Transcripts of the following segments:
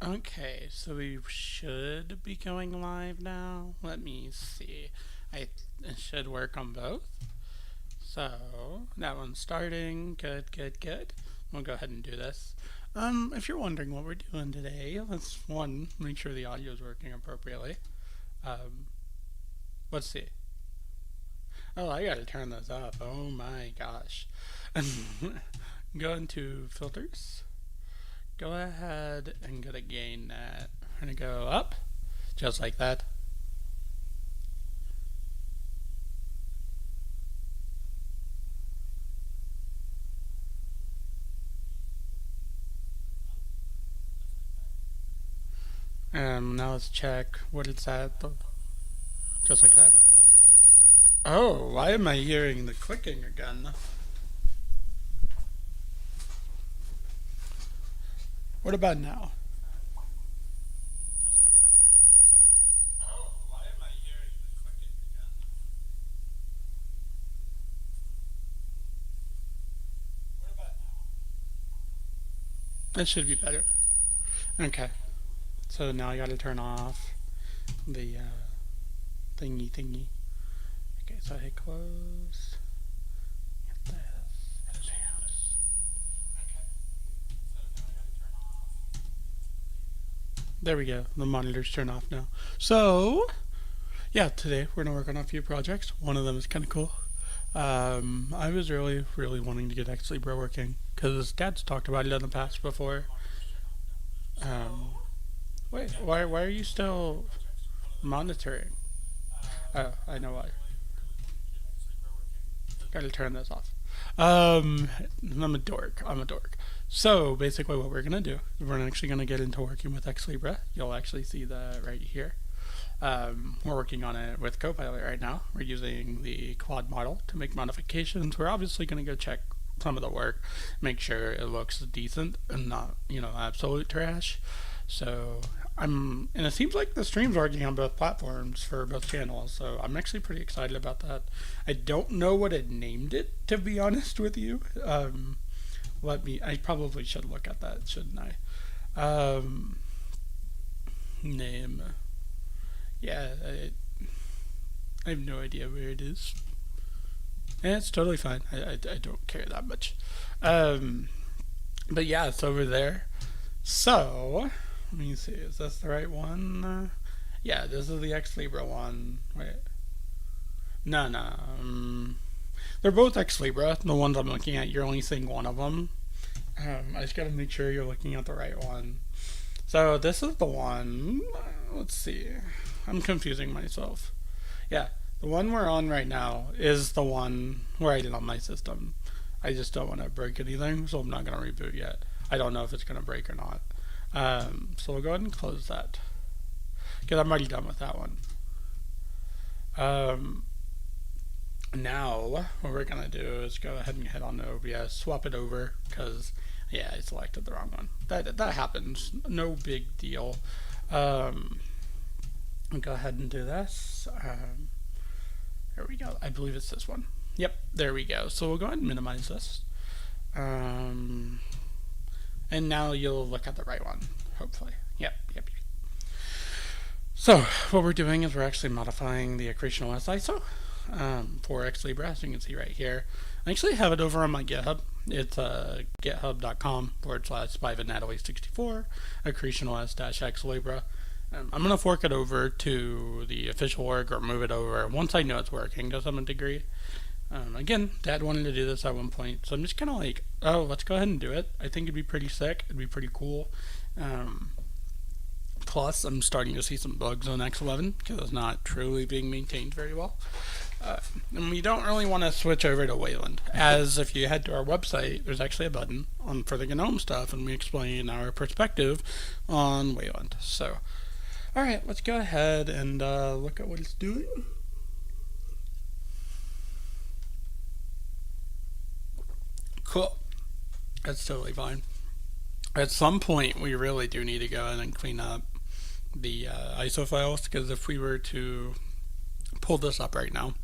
Okay, so we should be going live now. Let me see. It should work on both. So that one's starting. Good, good, good. We'll go ahead and do this. If you're wondering what we're doing today, let's one make sure the audio is working appropriately. Um, let's see. Oh, I gotta turn this up. Oh my gosh. Go into filters. Go ahead and go to gain that. We're gonna go up, just like that. Now let's check what it's at. Just like that. Oh, why am I hearing the clicking again? What about now? Oh, why am I hearing the clicking again? What about now? That should be better. Okay, so now I gotta turn off the thingy. Okay, so I hit close. Hit this. Advance. Okay, so now I gotta turn off. There we go. The monitors turn off now. So, yeah, today we're gonna work on a few projects. One of them is kind of cool. I was really wanting to get XLibre working because Dad's talked about it in the past before. Um, wait, why are you still monitoring? Oh, I know why. Gotta turn this off. Um, I'm a dork. I'm a dork. So basically, what we're gonna do, we're actually gonna get into working with XLibre. You'll actually see that right here. We're working on it with Copilot right now. We're using the Claude model to make modifications. We're obviously going to go check some of the work, make sure it looks decent and not, absolute trash. So and it seems like the stream's working on both platforms for both channels. So I'm actually pretty excited about that. I don't know what it named it, to be honest with you. I probably should look at that, shouldn't I? Name. Yeah, I have no idea where it is. And it's totally fine. I don't care that much. Um, but yeah, it's over there. So, let me see. Is this the right one? Yeah, this is the XLibre one. Wait. No, no. They're both XLibre. The ones I'm looking at, you're only seeing one of them. I just gotta make sure you're looking at the right one. So, this is the one. Let's see. I'm confusing myself. Yeah, the one we're on right now is the one where I did on my system. I just don't want to break anything, so I'm not going to reboot yet. I don't know if it's going to break or not. So we'll go ahead and close that because I'm already done with that one. Um, Now, what we're going to do is go ahead and head on to OBS, swap it over because, yeah, I selected the wrong one. That happens. No big deal. I'll go ahead and do this. There we go. I believe it's this one. Yep, there we go. So we'll go ahead and minimize this. And now you'll look at the right one, hopefully. Yep. So what we're doing is we're actually modifying the AcreetionOS ISO for XLibre, as you can see right here. I actually have it over on my GitHub. It's github.com/SpyVinNatalie64, AcreetionOS-XLibre. I'm going to fork it over to the official org or move it over once I know it's working to some degree. Again, Dad wanted to do this at one point, so I'm just kind of like, oh, let's go ahead and do it. I think it'd be pretty sick. It'd be pretty cool. Plus, I'm starting to see some bugs on X11 because it's not truly being maintained very well. And we don't really want to switch over to Wayland, as if you head to our website, there's actually a button for the GNOME stuff, and we explain our perspective on Wayland. So, alright, let's go ahead and look at what it's doing. Cool. That's totally fine. At some point, we really do need to go in and clean up the ISO files, because if we were to pull this up right now,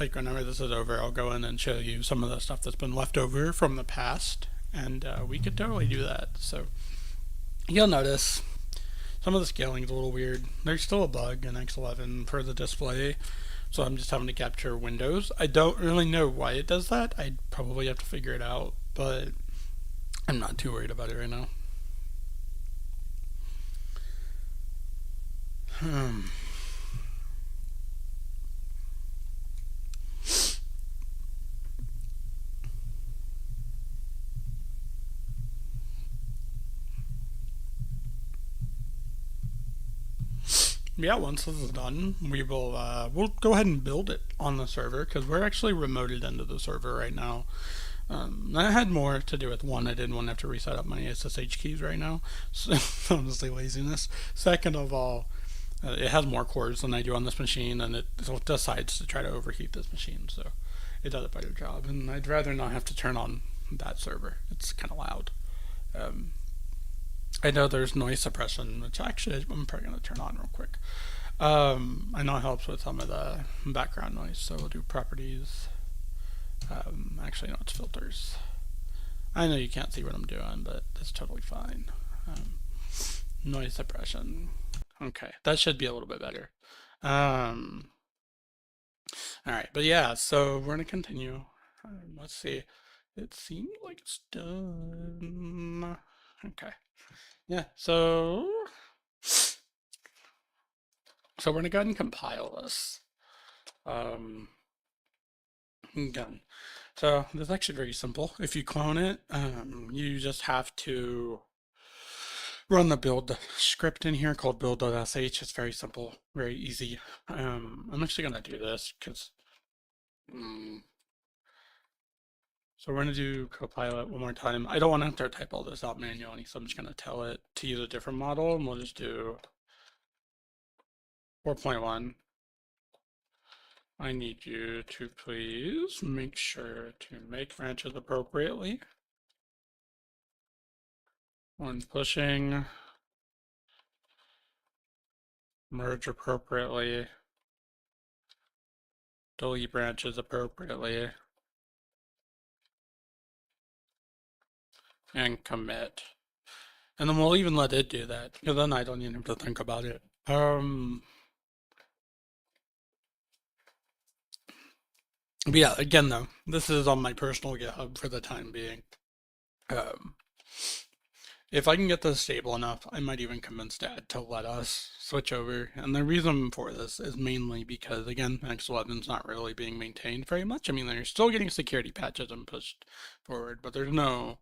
like whenever this is over, I'll go in and show you some of the stuff that's been left over from the past, and we could totally do that. So You'll notice some of the scaling is a little weird. There's still a bug in X11 for the display, so I'm just having to capture windows. I don't really know why it does that. I'd probably have to figure it out, but I'm not too worried about it right now. Hmm. Yeah, once this is done, we'll go ahead and build it on the server because we're actually remoted into the server right now. That had more to do with one, I didn't want to have to reset up my SSH keys right now, so honestly laziness. Second of all, it has more cores than I do on this machine, and it decides to try to overheat this machine, so it does a better job. And I'd rather not have to turn on that server. It's kind of loud. Um, I know there's noise suppression, which actually I'm probably going to turn on real quick. I know it helps with some of the background noise, so we'll do properties. Actually, no, it's filters. I know you can't see what I'm doing, but that's totally fine. Um, Noise suppression. Okay, that should be a little bit better. Um, all right, but yeah, so we're gonna continue. Let's see. It seems like it's done. Okay. Yeah. So we're gonna go ahead and compile this. Um, Again. So this is actually very simple. If you clone it, you just have to run the build script in here called build.sh. It's very simple, very easy. I'm actually gonna do this because so we're gonna do Copilot one more time. I don't want to have to type all this out manually, so I'm just gonna tell it to use a different model, and we'll just do 4.1. I need you to please make sure to make branches appropriately when pushing, merge appropriately, delete branches appropriately, and commit. And then we'll even let it do that, because then I don't even have to think about it. But yeah, again though, this is on my personal GitHub for the time being. Um, if I can get this stable enough, I might even convince Dad to let us switch over. And the reason for this is mainly because, again, X11's not really being maintained very much. I mean, they're still getting security patches and pushed forward, but there's no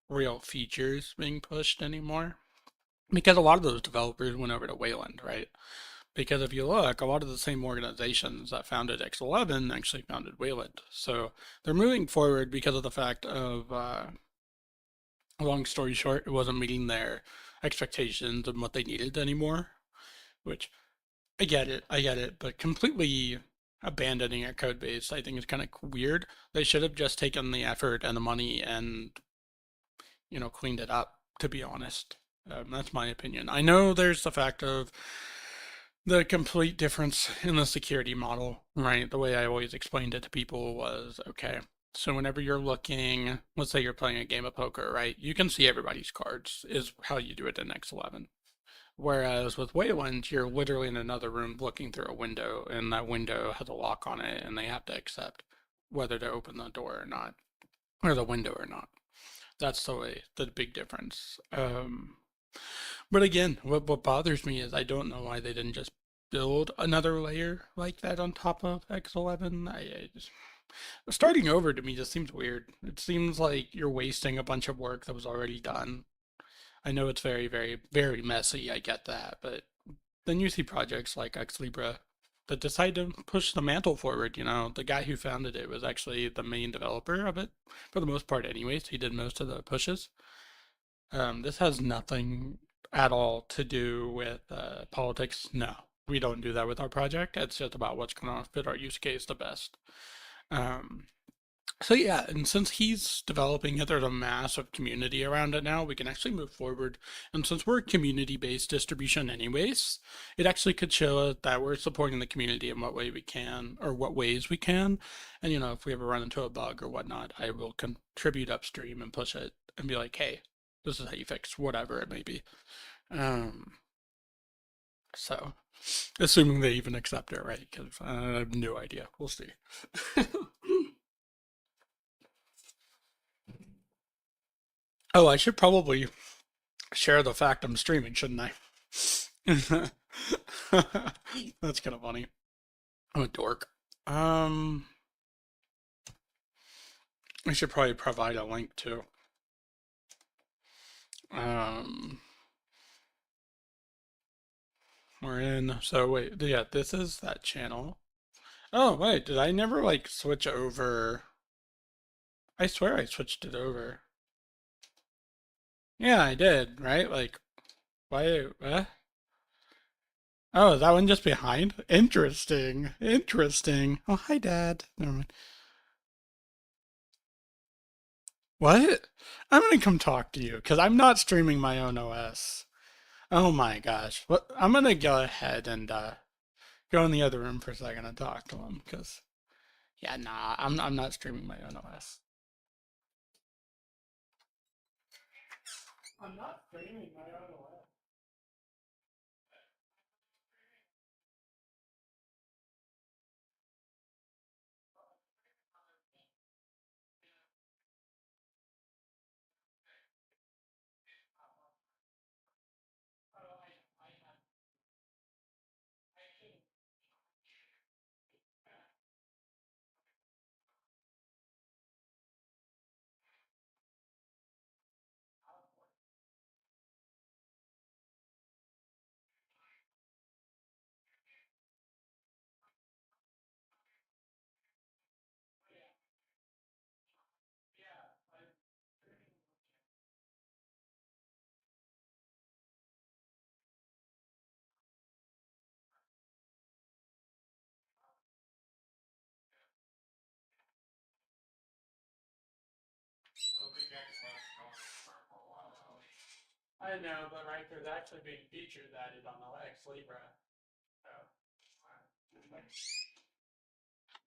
real features being pushed anymore. Because a lot of those developers went over to Wayland, right? Because if you look, a lot of the same organizations that founded X11 actually founded Wayland. So they're moving forward because of the fact of, long story short, it wasn't meeting their expectations and what they needed anymore, which I get it, but completely abandoning a code base, I think is kind of weird. They should have just taken the effort and the money and, cleaned it up, to be honest. That's my opinion. I know there's the fact of the complete difference in the security model, right? The way I always explained it to people was okay. So whenever you're looking, let's say you're playing a game of poker, right? You can see everybody's cards, is how you do it in X11. Whereas with Wayland, you're literally in another room looking through a window, and that window has a lock on it, and they have to accept whether to open the door or not, or the window or not. That's the big difference. But again, what bothers me is I don't know why they didn't just build another layer like that on top of X11. Starting over to me just seems weird. It seems like you're wasting a bunch of work that was already done. I know it's very, very, very messy. I get that, but then you see projects like XLibre that decide to push the mantle forward. The guy who founded it was actually the main developer of it for the most part, anyways. He did most of the pushes. This has nothing at all to do with politics. No, we don't do that with our project. It's just about what's going to fit our use case the best. Um, so yeah, and since he's developing it, there's a massive community around it now. We can actually move forward. And since we're a community-based distribution anyways, it actually could show that we're supporting the community in what way we can, or what ways we can. And if we ever run into a bug or whatnot, I will contribute upstream and push it and be like, hey, This is how you fix whatever it may be. Um, so, assuming they even accept it, right? Because I have no idea. We'll see. Oh, I should probably share the fact I'm streaming, shouldn't I? That's kind of funny. I'm a dork. Um, I should probably provide a link too. Um, we're in. So wait, yeah, this is that channel. Oh wait, did I never like switch over? I swear I switched it over. Yeah, I did, right? Like, why? Oh, is that one just behind? Interesting. Interesting. Oh, hi, Dad. Never mind. What? I'm gonna come talk to you because I'm not streaming my own OS. Oh my gosh. What? I'm gonna go ahead and go in the other room for a second and talk to him because yeah, nah, I'm not streaming my own OS. I'm not streaming my own OS. I know, but right, there's actually being features added on the XLibre. So,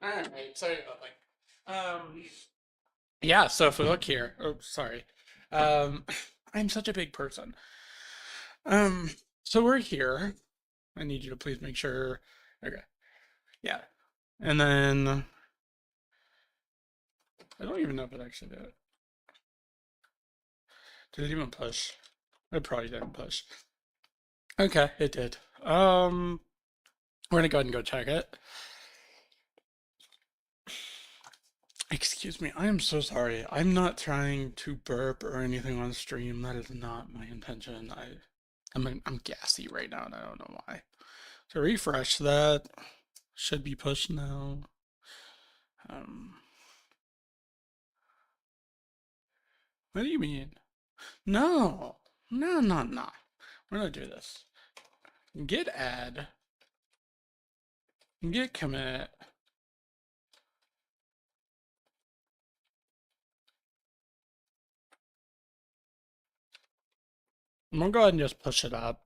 all right, sorry about yeah, so if we look here, oh, sorry. Um, I'm such a big person. Um, so we're here. I need you to please make sure. Okay, yeah. And then I don't even know if it actually did it. Did it even push? It probably didn't push. Okay, it did. We're gonna go ahead and go check it. Excuse me, I am so sorry. I'm not trying to burp or anything on stream. That is not my intention. I'm gassy right now and I don't know why. So refresh that. Should be pushed now. Um, what do you mean? No, no, no, no. We're gonna do this. Git add, git commit. I'm gonna go ahead and just push it up.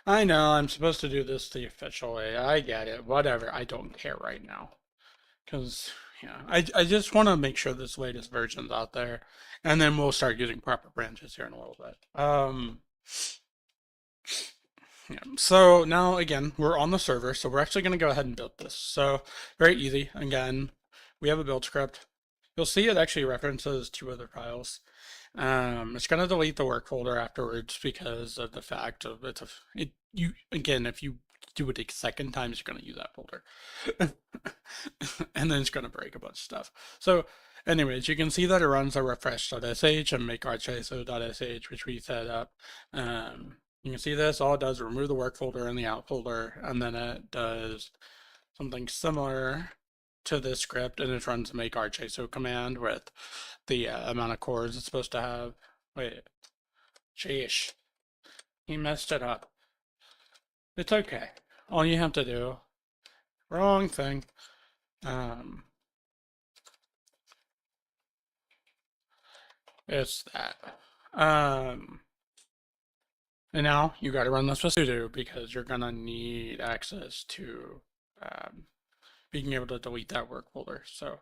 I know I'm supposed to do this the official way. I get it. Whatever. I don't care right now. Because, yeah, I just want to make sure this latest version's out there. And then we'll start using proper branches here in a little bit. Yeah. So now, again, we're on the server. So we're actually going to go ahead and build this. So very easy. Again, we have a build script. You'll see it actually references two other files. It's going to delete the work folder afterwards because of the fact of you again, if you do it a second time, you're going to use that folder. And then it's going to break a bunch of stuff. So anyways, you can see that it runs a refresh.sh and make archiso.sh, which we set up. You can see this, all it does is remove the work folder and the out folder, and then it does something similar to this script, and it runs the make archiso command with the amount of cores it's supposed to have. Wait, sheesh, he messed it up. It's okay. All you have to do, wrong thing. It's that. And now you got to run this with sudo because you're gonna need access to being able to delete that work folder. So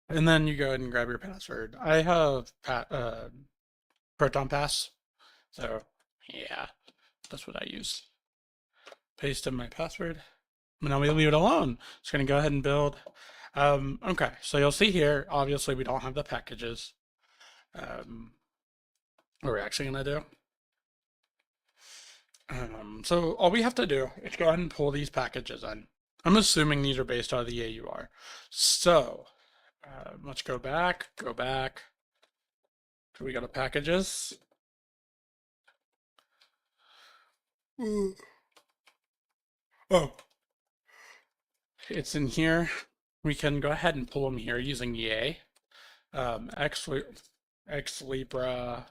And then you go ahead and grab your password. I have Proton Pass, so yeah, that's what I use. Paste in my password. And now we leave it alone. Just gonna go ahead and build. Okay, so you'll see here, obviously we don't have the packages. What we're actually gonna do. So all we have to do is go ahead and pull these packages in. I'm assuming these are based out of the AUR. So let's go back. So we go to packages. Oh, it's in here. We can go ahead and pull them here using EA. XLibre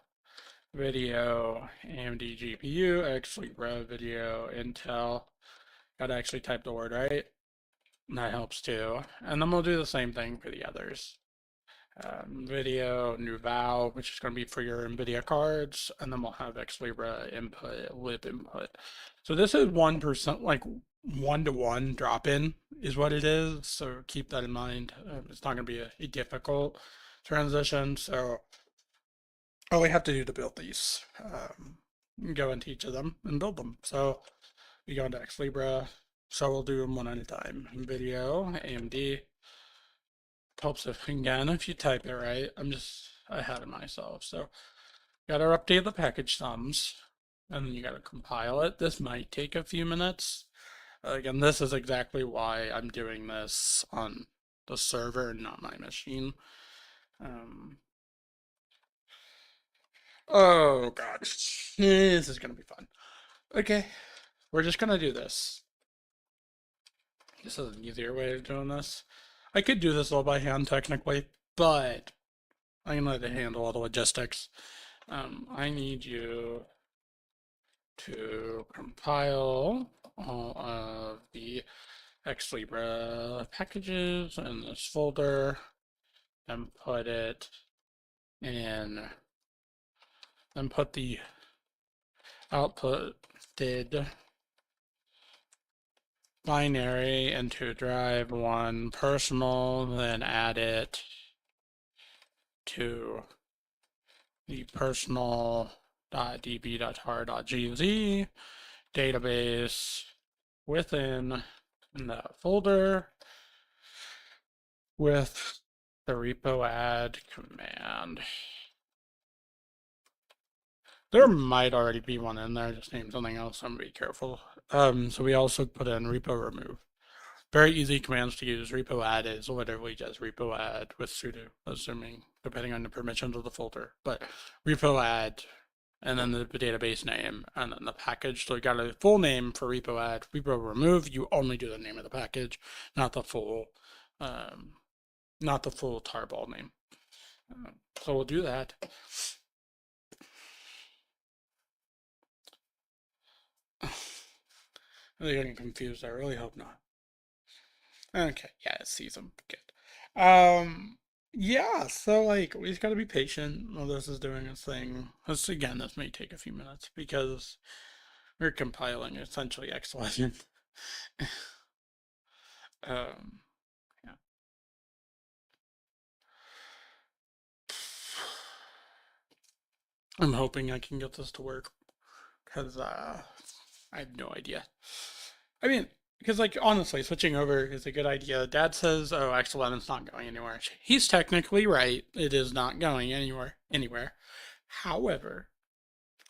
video, AMD GPU, XLibre video, Intel. Gotta actually type the word right. That helps too. And then we'll do the same thing for the others. Video, Nuval, which is going to be for your NVIDIA cards, and then we'll have XLibre input, lib input. So this is 1%, like 1-to-1 drop-in is what it is. So keep that in mind. It's not going to be a difficult transition. So all we have to do to build these, go into each of them and build them. So we go into XLibre. So we'll do them one at a time. Video, AMD. Helps if again if you type it right. I'm just ahead of myself. So gotta update the package sums, and then you gotta compile it. This might take a few minutes. Again, this is exactly why I'm doing this on the server and not my machine. Oh god, this is gonna be fun. Okay, we're just gonna do this. This is an easier way of doing this. I could do this all by hand technically, but I'm gonna let it handle all the logistics. I need you to compile all of the XLibre packages in this folder and put it in, then put the outputted binary into drive 1 personal, then add it to the personal.db.tar.gz database within that folder with the repo add command. There might already be one in there, just name something else, so I'm gonna be careful. So we also put in repo remove. Very easy commands to use. Repo add is literally just repo add with sudo, assuming, depending on the permissions of the folder. But repo add, and then the database name, and then the package. So you got a full name for repo add. Repo remove, you only do the name of the package, not the full tarball name. So we'll do that. They're getting confused. I really hope not. Okay, yeah, it sees them. Good. Yeah, so like we just gotta be patient while this is doing its thing. This may take a few minutes because we're compiling essentially XLibre. Yeah. I'm hoping I can get this to work because I have no idea. I mean, because like honestly, switching over is a good idea. Dad says, "Oh, X11's not going anywhere." He's technically right. It is not going anywhere. However,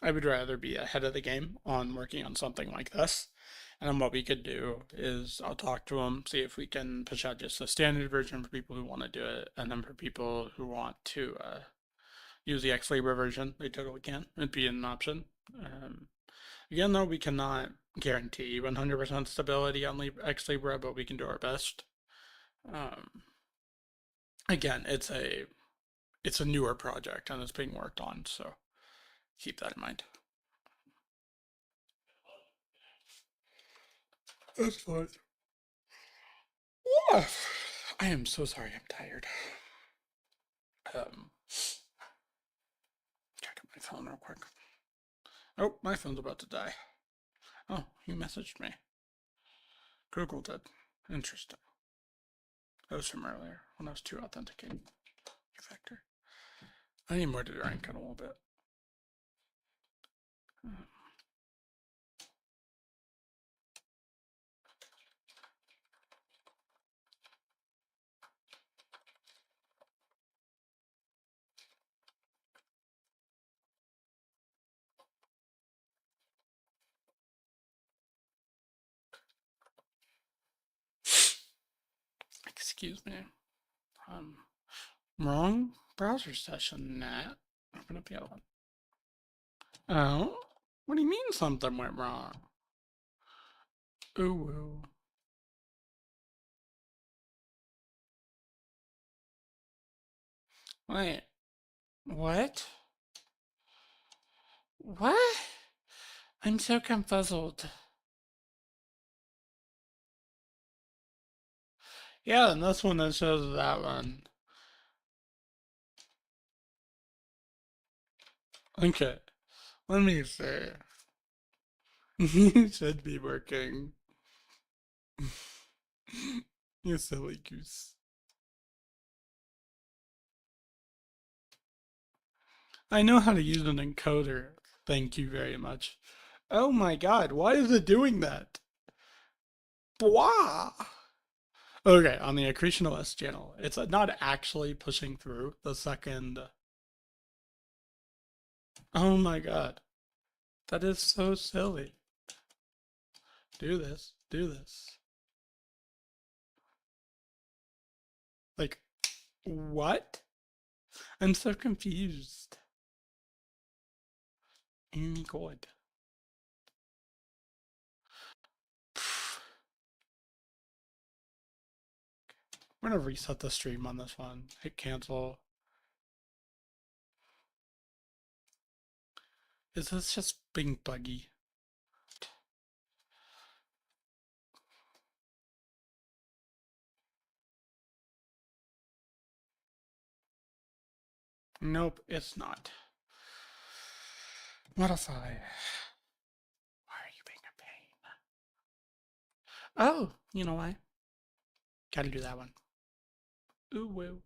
I would rather be ahead of the game on working on something like this. And then what we could do is I'll talk to him, see if we can push out just a standard version for people who want to do it, and then for people who want to use the XLibre version, they totally can. It'd be an option. Again, though, we cannot guarantee 100% stability on XLibre, but we can do our best. Again, it's a newer project and it's being worked on, so keep that in mind. That's fine. I am so sorry. I'm tired. Check out my phone real quick. Oh, my phone's about to die. Oh, you messaged me. Google did. Interesting. That was from earlier. when I was too authenticating factor. I need more to drink in a little bit. Excuse me. Wrong browser session, Nat. Open up the other one. Oh? What do you mean something went wrong? Ooh, ooh. Wait. What? What? I'm so confuzzled. Yeah, and this one that shows that one. Okay. Let me see. You should be working. You silly goose. I know how to use an encoder. Thank you very much. Oh my god, why is it doing that? Blah! Okay, on the AcreetionOS channel, it's not actually pushing through the second. Oh my god. That is so silly. Do this. Do this. Like, what? I'm so confused. God. We're gonna reset the stream on this one. Hit cancel. Is this just being buggy? Nope, it's not. Modify. Why are you being a pain? Oh, you know why? Gotta do that one. Ooh, woo.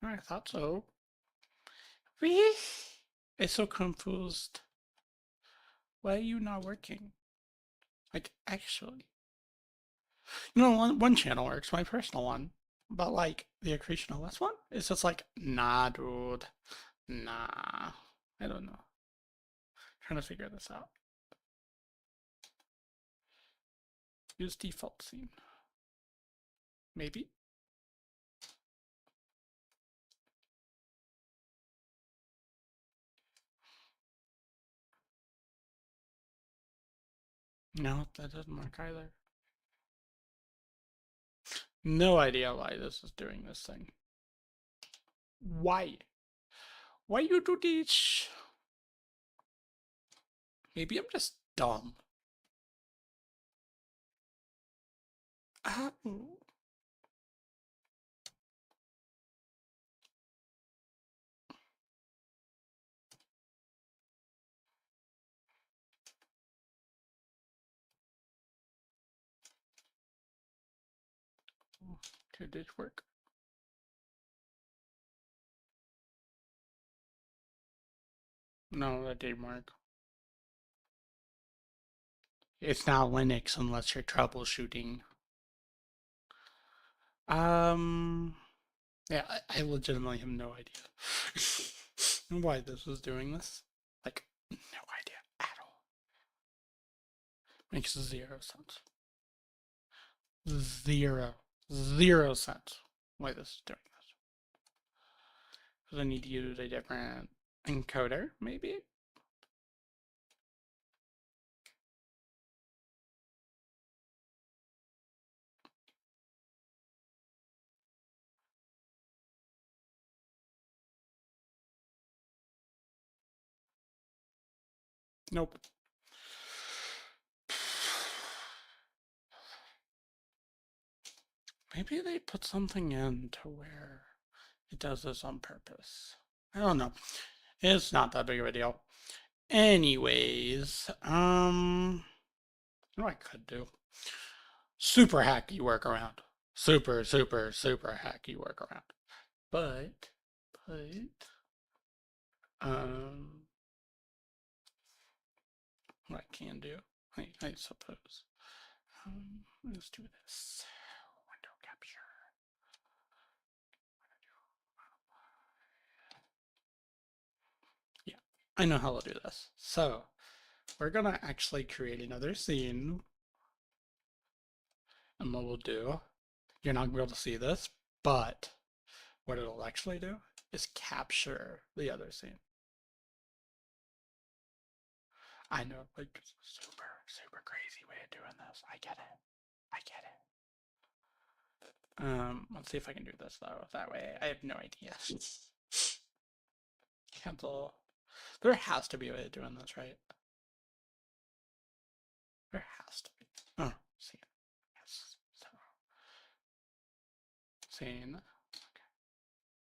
I thought so. Really? I'm so confused. Why are you not working? Like, actually. You know, one channel works, my personal one. But, like, the AcreetionOS one? It's just like, nah, dude. Nah. I don't know. Trying to figure this out. Use default scene. Maybe? No, that doesn't work either. No idea why this is doing this thing. Why? Why you do this? Maybe I'm just dumb. Oh. Did this work? No, that didn't work. It's not Linux unless you're troubleshooting. Yeah, I legitimately have no idea why this is doing this. Like, no idea at all. Makes 0 sense. 0 sense why this is doing this. Because I need to use a different encoder, maybe? Nope. Maybe they put something in to where it does this on purpose. I don't know. It's not that big of a deal. Anyways, what I could do. Super hacky workaround. Super, super, super hacky workaround. But, um, what I can do, I suppose. Let's do this. Window capture. Yeah, I know how to do this. So, we're gonna actually create another scene. And what we'll do, you're not gonna be able to see this, but what it'll actually do is capture the other scene. I know, like, super, super crazy way of doing this. I get it. I get it. Let's see if I can do this though. That way, I have no idea. Cancel. There has to be a way of doing this, right? There has to be. Oh, scene. Yes. So, scene. Okay.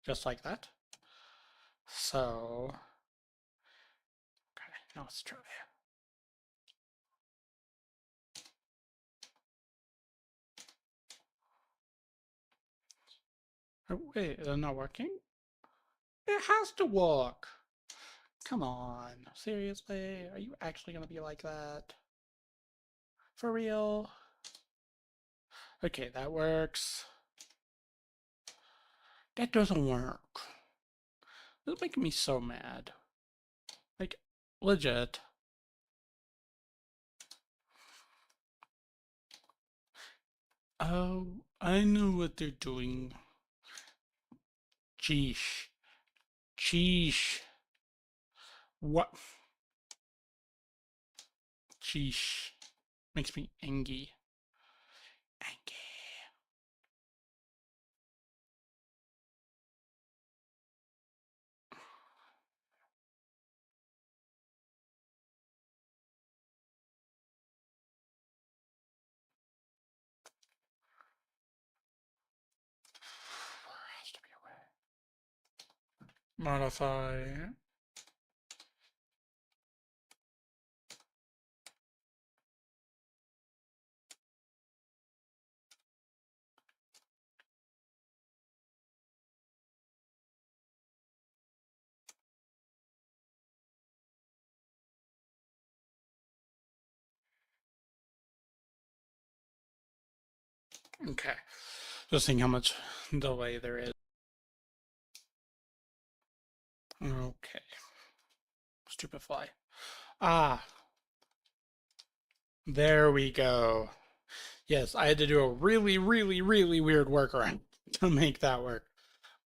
Just like that. So, okay, now let's try. Oh, wait, is it not working? It has to work. Come on. Seriously? Are you actually going to be like that? For real? Okay, that works. That doesn't work. This is making me so mad. Like, legit. Oh, I know what they're doing. Sheesh. Sheesh. What? Sheesh. Makes me angry. Angry. There has to be a way. Modify. Okay. Just seeing how much delay there is. Okay. Stupid fly. Ah, there we go. Yes, I had to do a really, really, really weird workaround to make that work.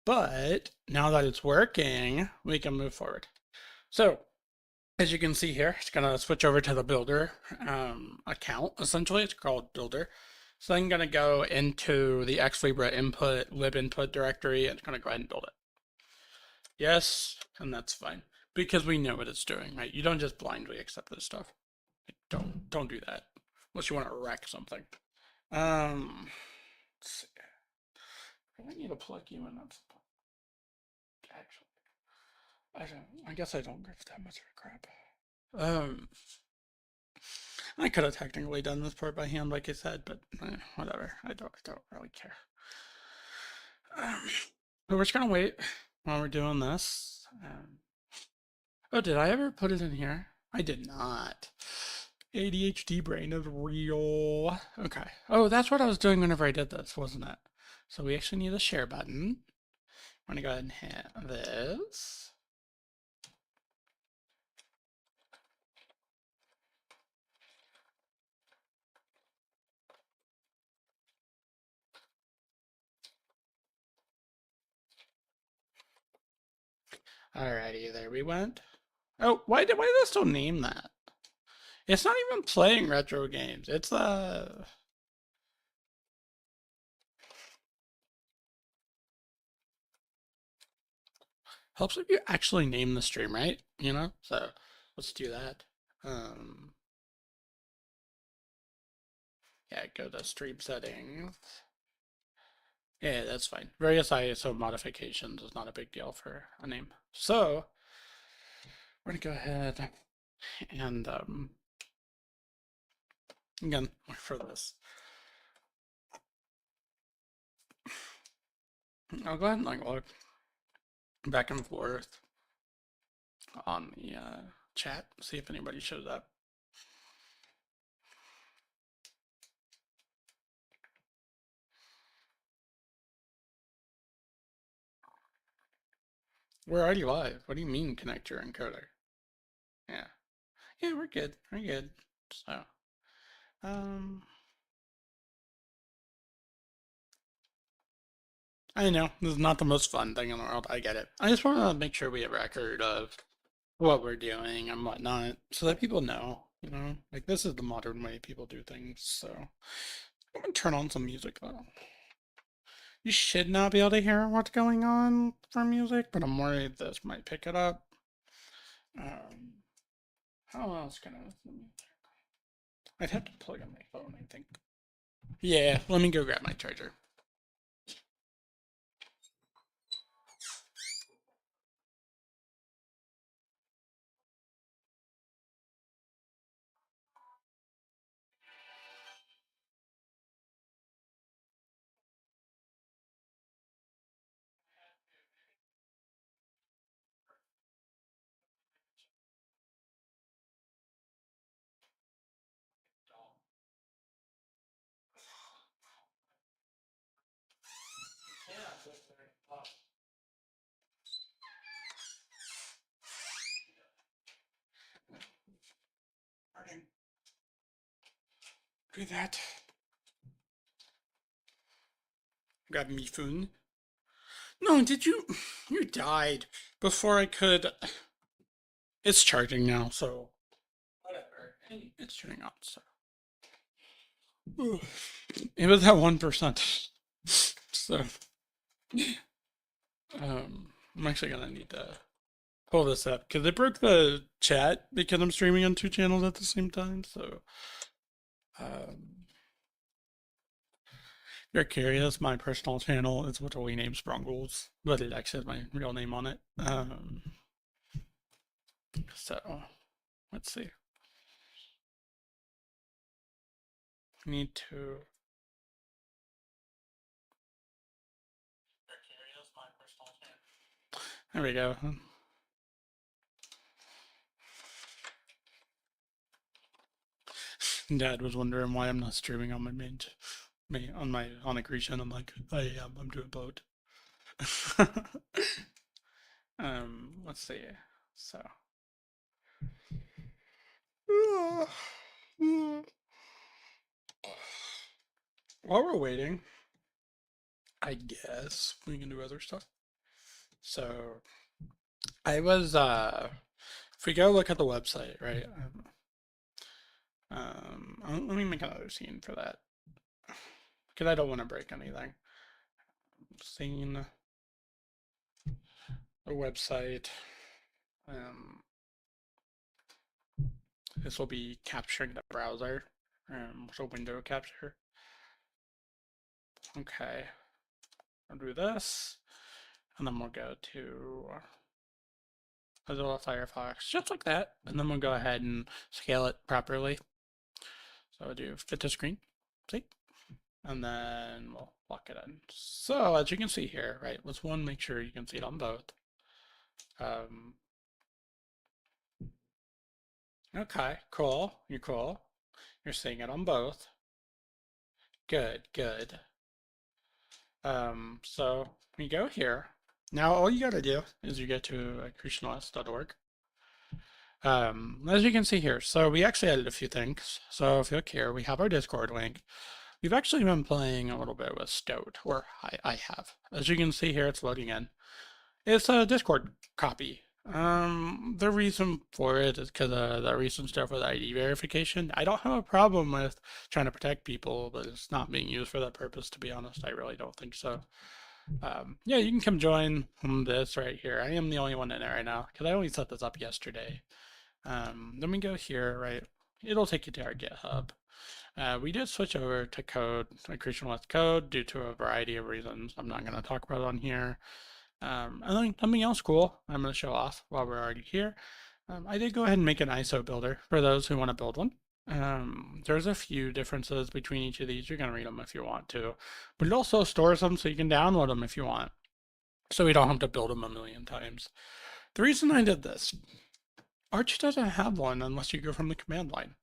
But now that it's working, we can move forward. So, as you can see here, it's going to switch over to the builder account. Essentially, it's called builder. So I'm going to go into the XLibre input, lib input directory, and it's going to go ahead and build it. Yes, and that's fine. Because we know what it's doing, right? You don't just blindly accept this stuff. Don't do that. Unless you want to wreck something. Let's see. I need to plug you in. Actually, I guess I don't give that much of a crap. I could have technically done this part by hand, like I said, but whatever. I don't really care. But we're just gonna wait while we're doing this. Oh, did I ever put it in here? I did not. ADHD brain is real. Okay. Oh, that's what I was doing whenever I did this, wasn't it? So we actually need a share button. I'm gonna go ahead and hit this. Alrighty, there we went. Oh, why did they still name that? It's not even playing retro games. It's helps if you actually name the stream right, you know? So let's do that. Yeah, go to stream settings. Yeah, that's fine. Various ISO modifications is not a big deal for a name. So we're gonna go ahead. And again, for this, I'll go ahead and like look back and forth on the chat, see if anybody shows up. We're already live. What do you mean connect your encoder? Yeah. Yeah, we're good. We're good. So, um, I know this is not the most fun thing in the world. I get it. I just want to make sure we have record of what we're doing and whatnot, so that people know. You know, like this is the modern way people do things. So, I'm gonna turn on some music though. You should not be able to hear what's going on for music, but I'm worried this might pick it up. How else can I? I'd have to plug in my phone, I think. Yeah, let me go grab my charger. Do that. Grab me phone. No, did you? You died before I could. It's charging now, so whatever. It's turning on. So it was at 1%. So I'm actually gonna need to pull this up because it broke the chat because I'm streaming on two channels at the same time. So if you're curious, my personal channel is what we name Sprongles, but it actually has my real name on it. So let's see. I need to. There we go. Dad was wondering why I'm not streaming on my on Accretion. I'm like, I am. I'm doing both. Let's see. So, while we're waiting, I guess we can do other stuff. So, I was if we go look at the website, right? Let me make another scene for that because I don't want to break anything. Scene, the website. This will be capturing the browser, so window capture. Okay, I'll do this, and then we'll go to Mozilla Firefox, just like that, and then we'll go ahead and scale it properly. So I'll do fit to screen, see? And then we'll lock it in. So as you can see here, right, let's make sure you can see it on both. Okay, cool, you're cool. You're seeing it on both. Good, good. So we go here. Now all you gotta do is you get to AcreetionOS.org. As you can see here, so we actually added a few things. So if you look here, we have our Discord link. We've actually been playing a little bit with Stoat, or I have. As you can see here, it's loading in. It's a Discord copy. The reason for it is because the recent stuff with ID verification. I don't have a problem with trying to protect people, but it's not being used for that purpose, to be honest. I really don't think so. Yeah, you can come join this right here. I am the only one in it right now because I only set this up yesterday. Then we go here, right? It'll take you to our GitHub. We did switch over to code, AcreetionOS code, due to a variety of reasons. I'm not going to talk about it on here. And then something else cool I'm going to show off while we're already here. I did go ahead and make an ISO builder for those who want to build one. There's a few differences between each of these. You're going to read them if you want to, but it also stores them so you can download them if you want. So we don't have to build them a million times. The reason I did this, Arch doesn't have one unless you go from the command line.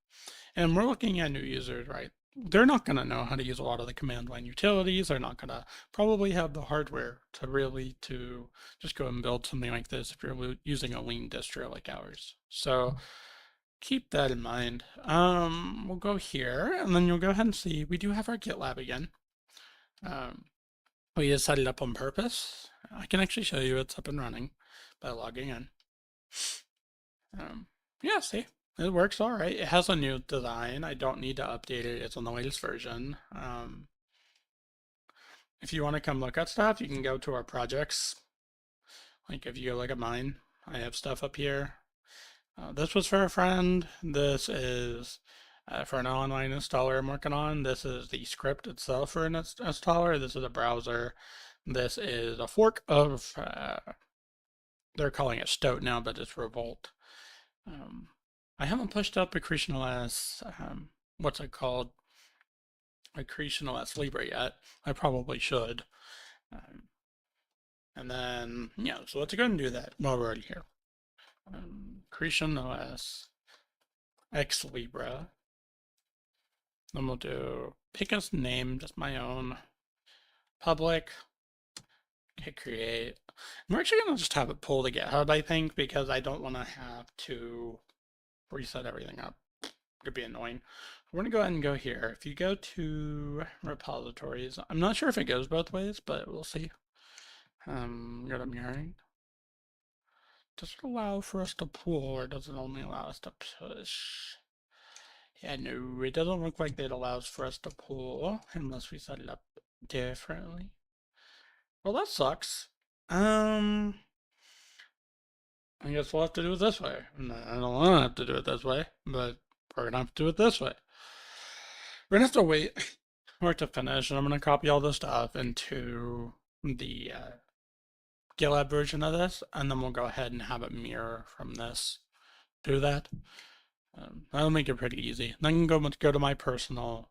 And we're looking at new users, right? They're not going to know how to use a lot of the command line utilities. They're not going to probably have the hardware to really to just go and build something like this if you're using a lean distro like ours. So keep that in mind. We'll go here, and then you'll go ahead and see we do have our GitLab again. We just set it up on purpose. I can actually show you it's up and running by logging in. Yeah, see, it works all right. It has a new design. I don't need to update it. It's on the latest version. If you want to come look at stuff, you can go to our projects. Like if you go look at mine, I have stuff up here. This was for a friend. This is for an online installer I'm working on. This is the script itself for an installer. This is a browser. This is a fork of, they're calling it Stoat now, but it's Revolt. I haven't pushed up AcreetionOS, what's it called? AcreetionOS XLibre yet. I probably should. And then, yeah, so let's go ahead and do that while we're already here. AcreetionOS XLibre. Then we'll do pick a name, just my own. Public. Hit create. We're actually going to just have it pull to GitHub, I think, because I don't want to have to reset everything up. It could be annoying. We're going to go ahead and go here. If you go to repositories, I'm not sure if it goes both ways, but we'll see. Go to mirroring. Does it allow for us to pull, or does it only allow us to push? Yeah, no, it doesn't look like it allows for us to pull unless we set it up differently. Well, that sucks. I guess we'll have to do it this way. I don't want to have to do it this way, but we're gonna have to do it this way. We're gonna have to wait for it to finish, and I'm gonna copy all this stuff into the GitLab version of this, and then we'll go ahead and have it mirror from this. Do that. That'll make it pretty easy. Then I can go to my personal.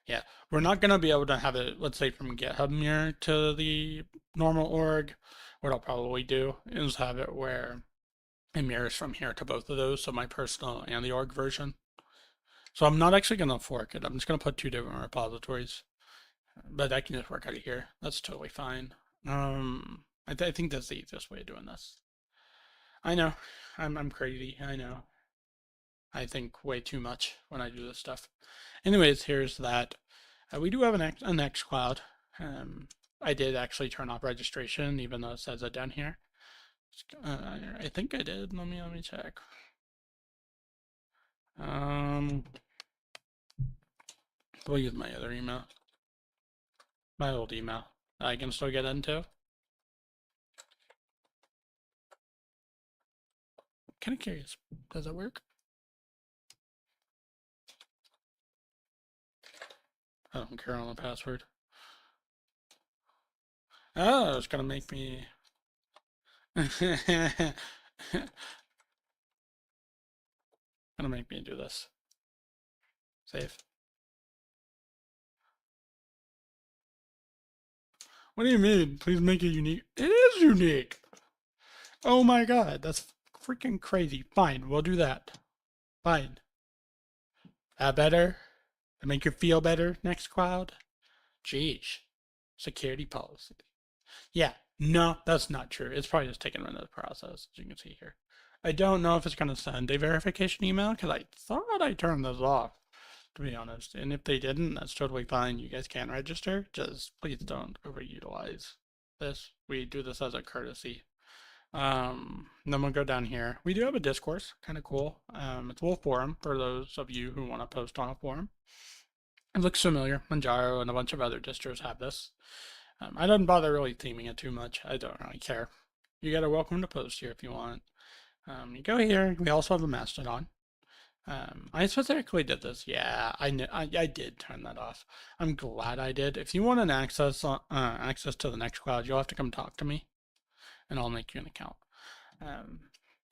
Yeah, we're not going to be able to have it, let's say, from GitHub mirror to the normal org. What I'll probably do is have it where it mirrors from here to both of those, so my personal and the org version. So I'm not actually going to fork it. I'm just going to put two different repositories. But I can just work out of here. That's totally fine. I think that's the easiest way of doing this. I know. I'm crazy. I know. I think way too much when I do this stuff. Anyways, here's that. We do have an xCloud. I did actually turn off registration, even though it says it down here. I think I did. Let me check. We'll use my other email. My old email. I can still get into. Kind of curious. Does it work? I don't care on the password. Oh, it's gonna make me. Gonna make me do this. Save. What do you mean? Please make it unique. It is unique. Oh my god, that's freaking crazy. Fine, we'll do that. Fine. That better? To make you feel better, Nextcloud? Jeez. Security policy. Yeah, no, that's not true. It's probably just taking another process, as you can see here. I don't know if it's going to send a verification email, because I thought I turned this off, to be honest. And if they didn't, that's totally fine. You guys can register. Just please don't overutilize this. We do this as a courtesy. Then we'll go down here. We do have a discourse, kind of cool. It's a little forum for those of you who want to post on a forum. It looks familiar. Manjaro and a bunch of other distros have this. I don't bother really theming it too much. I don't really care. You got a welcome to post here if you want. You go here. We also have a Mastodon. I specifically did this. Yeah, I did turn that off. I'm glad I did. If you want an access to the Nextcloud, you'll have to come talk to me, and I'll make you an account.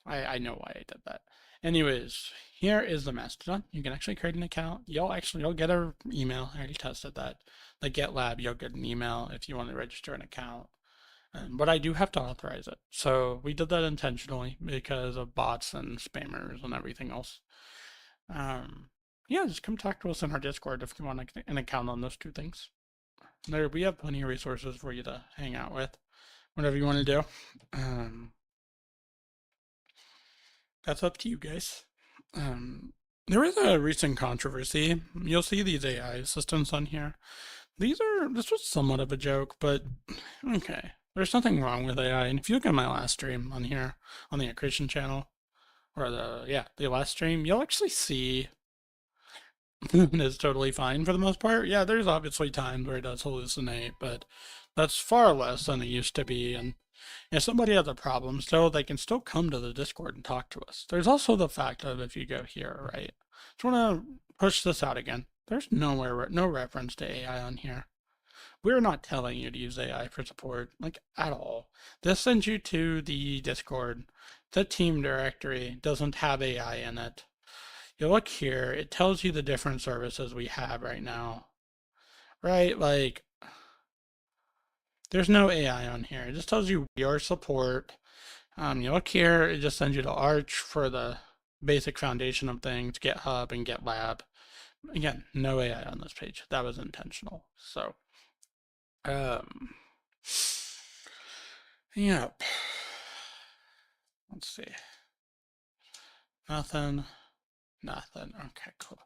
I know why I did that. Anyways, here is the Mastodon. You can actually create an account. You'll get an email. I already tested that. The GitLab, you'll get an email if you want to register an account. But I do have to authorize it. So we did that intentionally because of bots and spammers and everything else. Yeah, just come talk to us in our Discord if you want an account on those two things. There, we have plenty of resources for you to hang out with, whatever you want to do. That's up to you guys. There is a recent controversy. You'll see these AI assistants on here. This was somewhat of a joke, but okay. There's nothing wrong with AI. And if you look at my last stream on here, on the Accretion channel, or the last stream, you'll actually see it's totally fine for the most part. Yeah, there's obviously times where it does hallucinate, but that's far less than it used to be. And if somebody has a problem still, they can still come to the Discord and talk to us. There's also the fact of if you go here, right? Just want to push this out again. There's no reference to AI on here. We're not telling you to use AI for support, like at all. This sends you to the Discord. The team directory doesn't have AI in it. You look here, it tells you the different services we have right now. Right? Like, there's no AI on here. It just tells you your support. You look here, it just sends you to Arch for the basic foundation of things, GitHub and GitLab. Again, no AI on this page. That was intentional. So, yep. Let's see. Nothing. Okay, cool.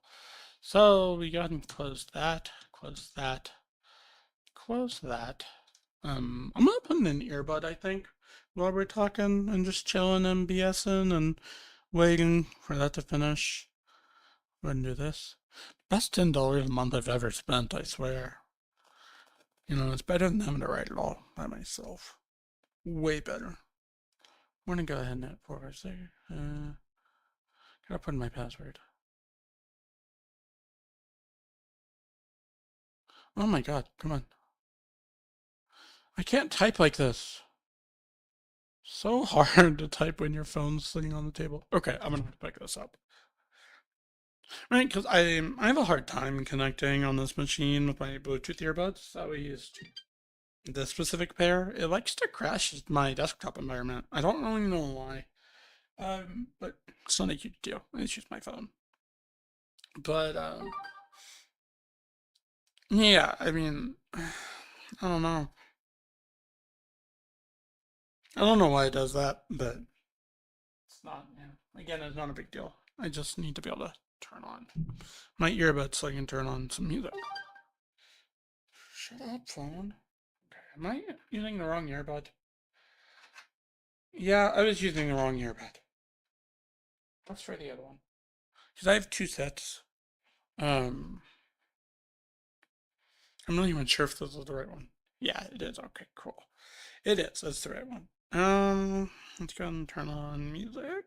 So we go ahead and close that, close that, close that. I'm gonna put in an earbud, I think, while we're talking and just chilling and BSing and waiting for that to finish. Go ahead and do this. Best $10 a month I've ever spent, I swear. You know, it's better than having to write it all by myself. Way better. I'm gonna go ahead and hit forward there. Gotta put in my password. Oh my god, come on. I can't type like this. So hard to type when your phone's sitting on the table. Okay, I'm gonna have to pick this up. Right, because I have a hard time connecting on this machine with my Bluetooth earbuds that we used. This specific pair, it likes to crash my desktop environment. I don't really know why. But it's not a huge deal. It's just my phone. But yeah, I mean, I don't know. I don't know why it does that, but it's not. Yeah. Again, it's not a big deal. I just need to be able to turn on my earbuds so I can turn on some music. Shut up, phone. Okay, am I using the wrong earbud? Yeah, I was using the wrong earbud. Let's try the other one. Because I have two sets. I'm not even sure if this is the right one. Yeah, it is. Okay, cool. It is. That's the right one. Let's go and turn on music.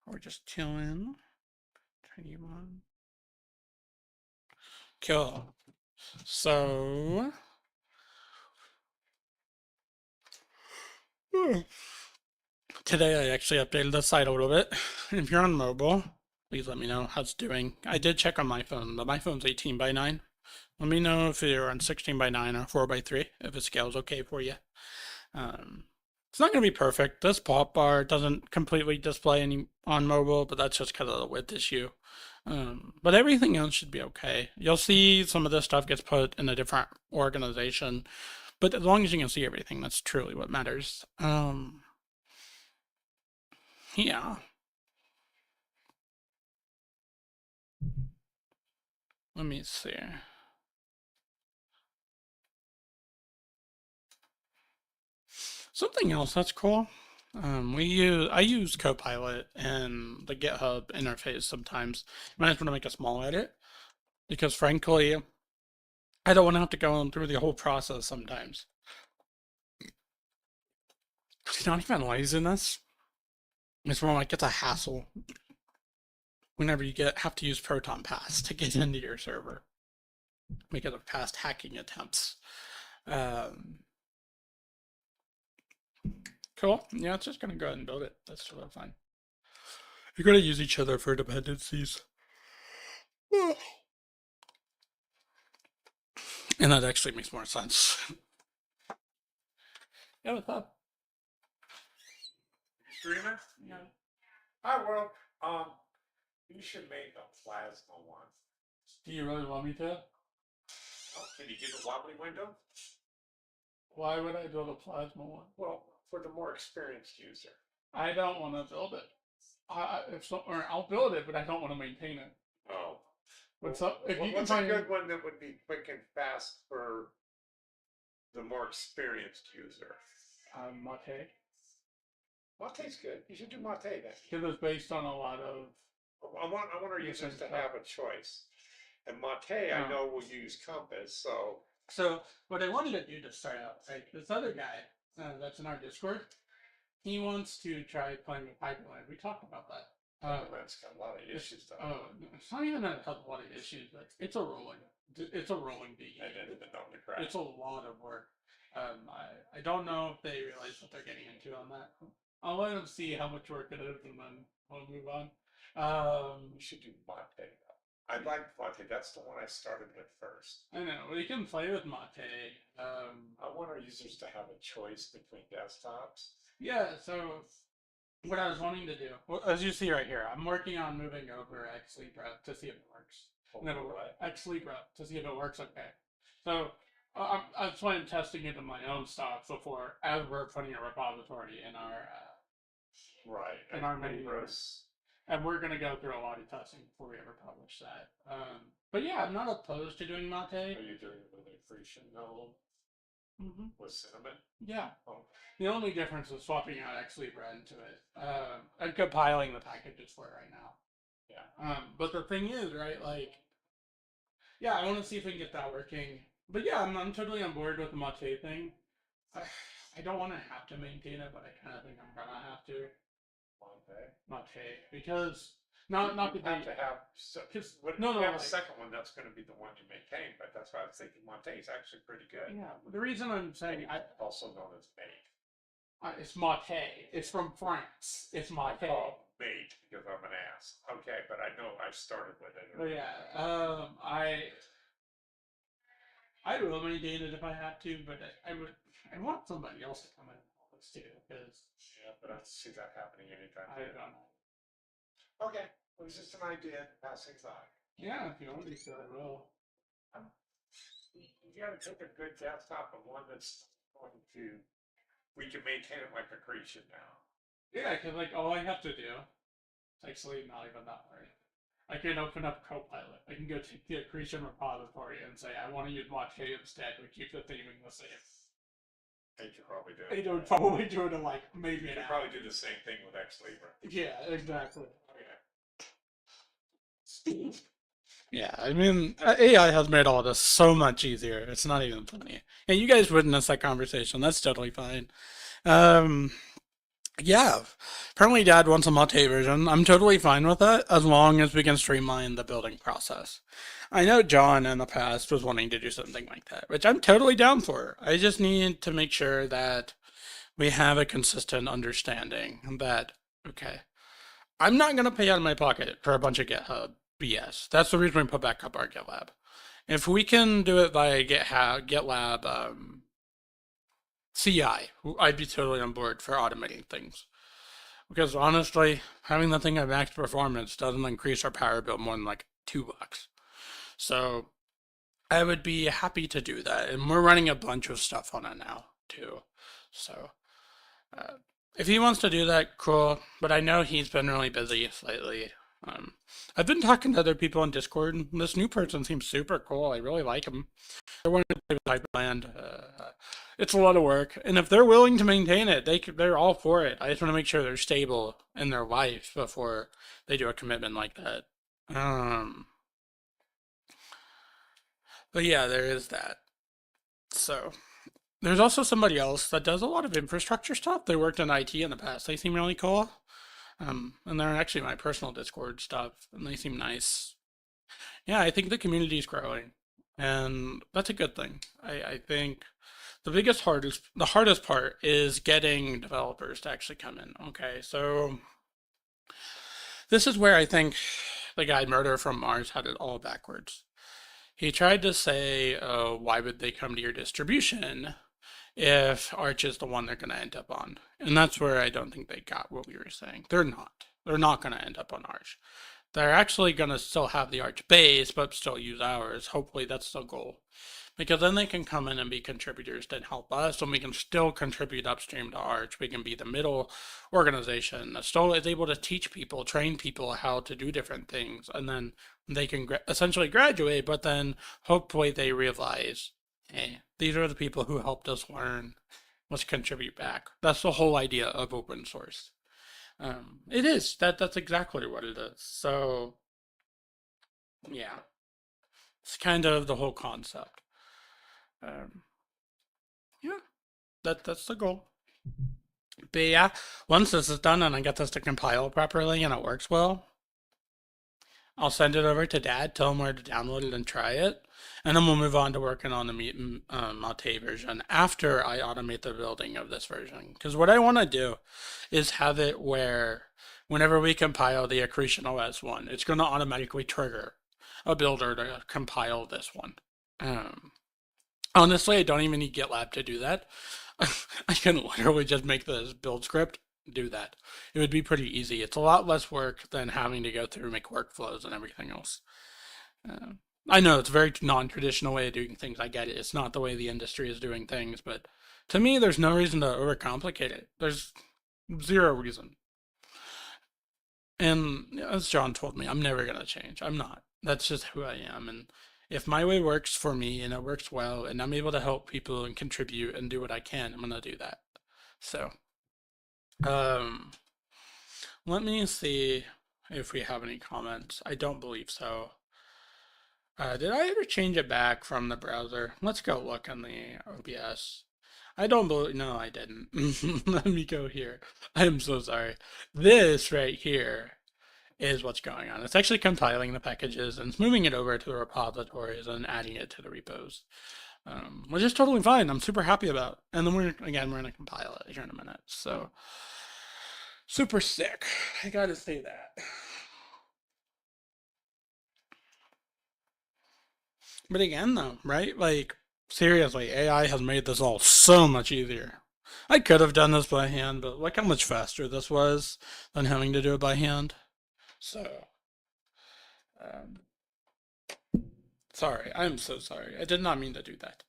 Or just chilling. Turn you on. Cool. So. Today I actually updated the site a little bit. If you're on mobile, please let me know how it's doing. I did check on my phone, but my phone's 18:9. Let me know if you're on 16:9 or 4:3, if it scales okay for you. It's not going to be perfect. This pop bar doesn't completely display any on mobile, but that's just because of the width issue. But everything else should be okay. You'll see some of this stuff gets put in a different organization, but as long as you can see everything, that's truly what matters. Yeah. Let me see. Something else that's cool. I use Copilot in the GitHub interface sometimes when I just want to make a small edit because frankly, I don't want to have to go through the whole process sometimes. It's not even laziness. It's more like it's a hassle whenever you have to use Proton Pass to get into your server because of past hacking attempts. Cool. Yeah, it's just gonna go ahead and build it. That's totally fine. You're gonna use each other for dependencies. And that actually makes more sense. Yeah, what's up? Streaming? Yeah. Hi, world. You should make a plasma one. Do you really want me to? Oh, can you get a wobbly window? Why would I build a plasma one? Well, for the more experienced user. I don't want to build it. If so, or I'll build it, but I don't want to maintain it. Oh. What's up? If you can What's a find good one that would be quick and fast for the more experienced user? Mate, Mate's good. You should do mate then. because it's based on a lot of. I want our users to have a choice. And mate, I Oh. know will use compass, so So what I wanted to do to start out, right? This other guy that's in our Discord, he wants to try playing with Hyperland. We talked about that. that's got a lot of issues though. Oh, it's not even a lot of issues, but it's a rolling. It's a rolling beat. I didn't even know the crap. It's a lot of work. I don't know if they realize what they're getting into on that. I'll let them see how much work it is, and then we'll move on. You should do mate though. I like mate. That's the one I started with first. I know we can play with Mate. I want our users to have a choice between desktops. Yeah. So what I was wanting to do, well, as you see right here, I'm working on moving over XLibre to see if it works. What? XLibre to see if it works okay. So I'm planning testing it in my own stuff before, as we're putting a repository in our Right. in our main and we're gonna go through a lot of testing before we ever publish that. But yeah, I'm not opposed to doing Mate. Are you doing it with AcreetionOS with cinnamon? Yeah. Oh. The only difference is swapping out XLibre into it and compiling the packages for it right now. Yeah. But the thing is, right, like, yeah, I want to see if we can get that working. But yeah, I'm totally on board with the Mate thing. I don't want to have to maintain it, but I kind of think I'm gonna have to. Mate, because not you that have to have. Cause, what, no, you no, have like, a second one that's going to be the one you maintain, but that's why I was thinking Mate is actually pretty good. Yeah, the reason I'm saying Also known as mate. It's Mate. It's from France. It's Mate. I call it mate because I'm an ass. Okay, but I know I started with it. But yeah, I will maintain it if I have to, but I want somebody else to come in and help us too, because yeah, but I don't see that happening anytime I soon. don't know. Okay, it was just an idea, passing thought. Yeah, if you want me to, I will. You got to take a good desktop and one that's going to. We can maintain it like Accretion now. Yeah, because like all I have to do, it's actually not even that hard. I can open up Copilot. I can go take the Accretion repository and say I want to use Mate instead. We keep the theming the same. They could probably do it. They would probably do it in like maybe You an could hour. probably do the same thing with XLibre. Yeah, exactly. Okay. Yeah, I mean, AI has made all this so much easier. It's not even funny. And you guys witnessed that conversation. That's totally fine. Yeah, apparently Dad wants a Mate version. I'm totally fine with that as long as we can streamline the building process. I know John in the past was wanting to do something like that, which I'm totally down for. I just need to make sure that we have a consistent understanding that, okay, I'm not going to pay out of my pocket for a bunch of GitHub BS. That's the reason we put back up our GitLab. If we can do it via GitLab CI, I'd be totally on board for automating things. Because honestly, having the thing at max performance doesn't increase our power bill more than like $2. So I would be happy to do that. And we're running a bunch of stuff on it now too. So if he wants to do that, cool. But I know he's been really busy lately. I've been talking to other people on Discord, and this new person seems super cool. I really like him. They're wanting to play with Hyperland. It's a lot of work, and if they're willing to maintain it, they're all for it. I just want to make sure they're stable in their life before they do a commitment like that. But yeah, there is that. So there's also somebody else that does a lot of infrastructure stuff. They worked in IT in the past. They seem really cool. And they're actually my personal Discord stuff, and they seem nice. Yeah, I think the community is growing, and that's a good thing. I think the hardest part is getting developers to actually come in. Okay, so this is where I think the guy Murder from Mars had it all backwards. He tried to say, why would they come to your distribution if Arch is the one they're going to end up on? And that's where I don't think they got what we were saying. They're not. They're not going to end up on Arch. They're actually going to still have the Arch base, but still use ours. Hopefully, that's the goal. Because then they can come in and be contributors to help us, and we can still contribute upstream to Arch. We can be the middle organization that still is able to teach people, train people how to do different things, and then they can essentially graduate, but then hopefully they realize, hey, these are the people who helped us learn. Let's contribute back. That's the whole idea of open source. It is. That's exactly what it is. So, yeah, it's kind of the whole concept. Um, yeah, that's the goal. But yeah, once this is done and I get this to compile properly and it works well, I'll send it over to Dad, tell him where to download it and try it, and then we'll move on to working on the Mate version after I automate the building of this version. Because what I want to do is have it where whenever we compile the AcreetionOS one, it's going to automatically trigger a builder to compile this one. Um, Honestly, I don't even need GitLab to do that. I can literally just make this build script do that. It would be pretty easy. It's a lot less work than having to go through make workflows and everything else. Uh, I know it's a very non-traditional way of doing things. I get it. It's not the way the industry is doing things, but to me, there's no reason to overcomplicate it. There's zero reason. And as John told me, I'm never gonna change. I'm not. That's just who I am. And if my way works for me and it works well, and I'm able to help people and contribute and do what I can, I'm gonna do that. So, um, let me see if we have any comments. I don't believe so. Did I ever change it back from the browser? Let's go look on the OBS. I don't believe, no, I didn't. Let me go here. I am so sorry. This right here is what's going on. It's actually compiling the packages and it's moving it over to the repositories and adding it to the repos, which is totally fine. I'm super happy about. And then we're going to compile it here in a minute. So super sick. I gotta say that. But again, though, right? Like seriously, AI has made this all so much easier. I could have done this by hand, but look how much faster this was than having to do it by hand. So, um, sorry, I'm so sorry. I did not mean to do that.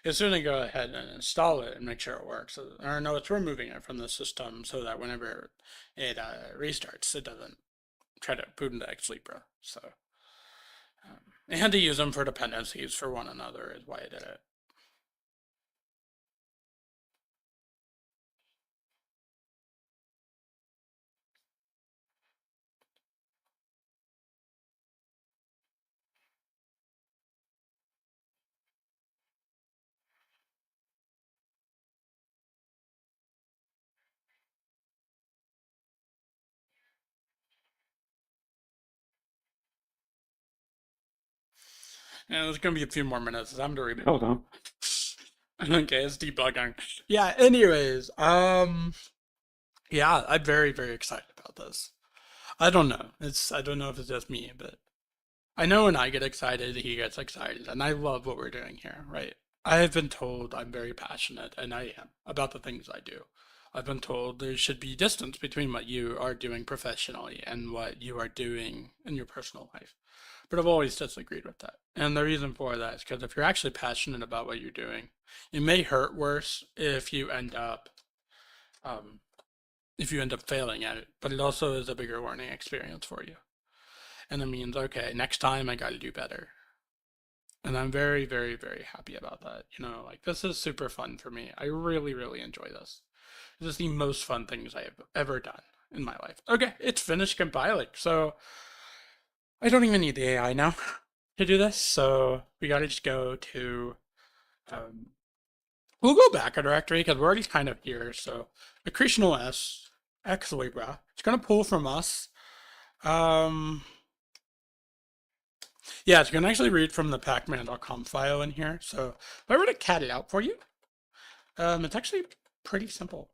It's going to go ahead and install it and make sure it works. Or no, it's removing it from the system so that whenever it restarts, it doesn't try to boot into XLibre. So they had to use them for dependencies for one another is why I did it. And there's going to be a few more minutes. I'm to rebuild them. Okay, it's debugging. Yeah, anyways, yeah, I'm very, very excited about this. I don't know. I don't know if it's just me, but I know when I get excited, he gets excited, and I love what we're doing here, right? I have been told I'm very passionate, and I am, about the things I do. I've been told there should be distance between what you are doing professionally and what you are doing in your personal life. But I've always disagreed with that. And the reason for that is because if you're actually passionate about what you're doing, it may hurt worse um, if you end up failing at it, but it also is a bigger learning experience for you. And it means, okay, next time I got to do better. And I'm very, very, very happy about that. Like this is super fun for me. I really, really enjoy this. This is the most fun things I have ever done in my life. Okay, it's finished compiling. So I don't even need the AI now to do this. So we got to just go to, um, we'll go back a directory because we're already kind of here. So AcreetionOS XLibre. It's going to pull from us. Um, yeah, it's going to actually read from the pacman.com file in here. So if I were to cat it out for you, It's actually pretty simple.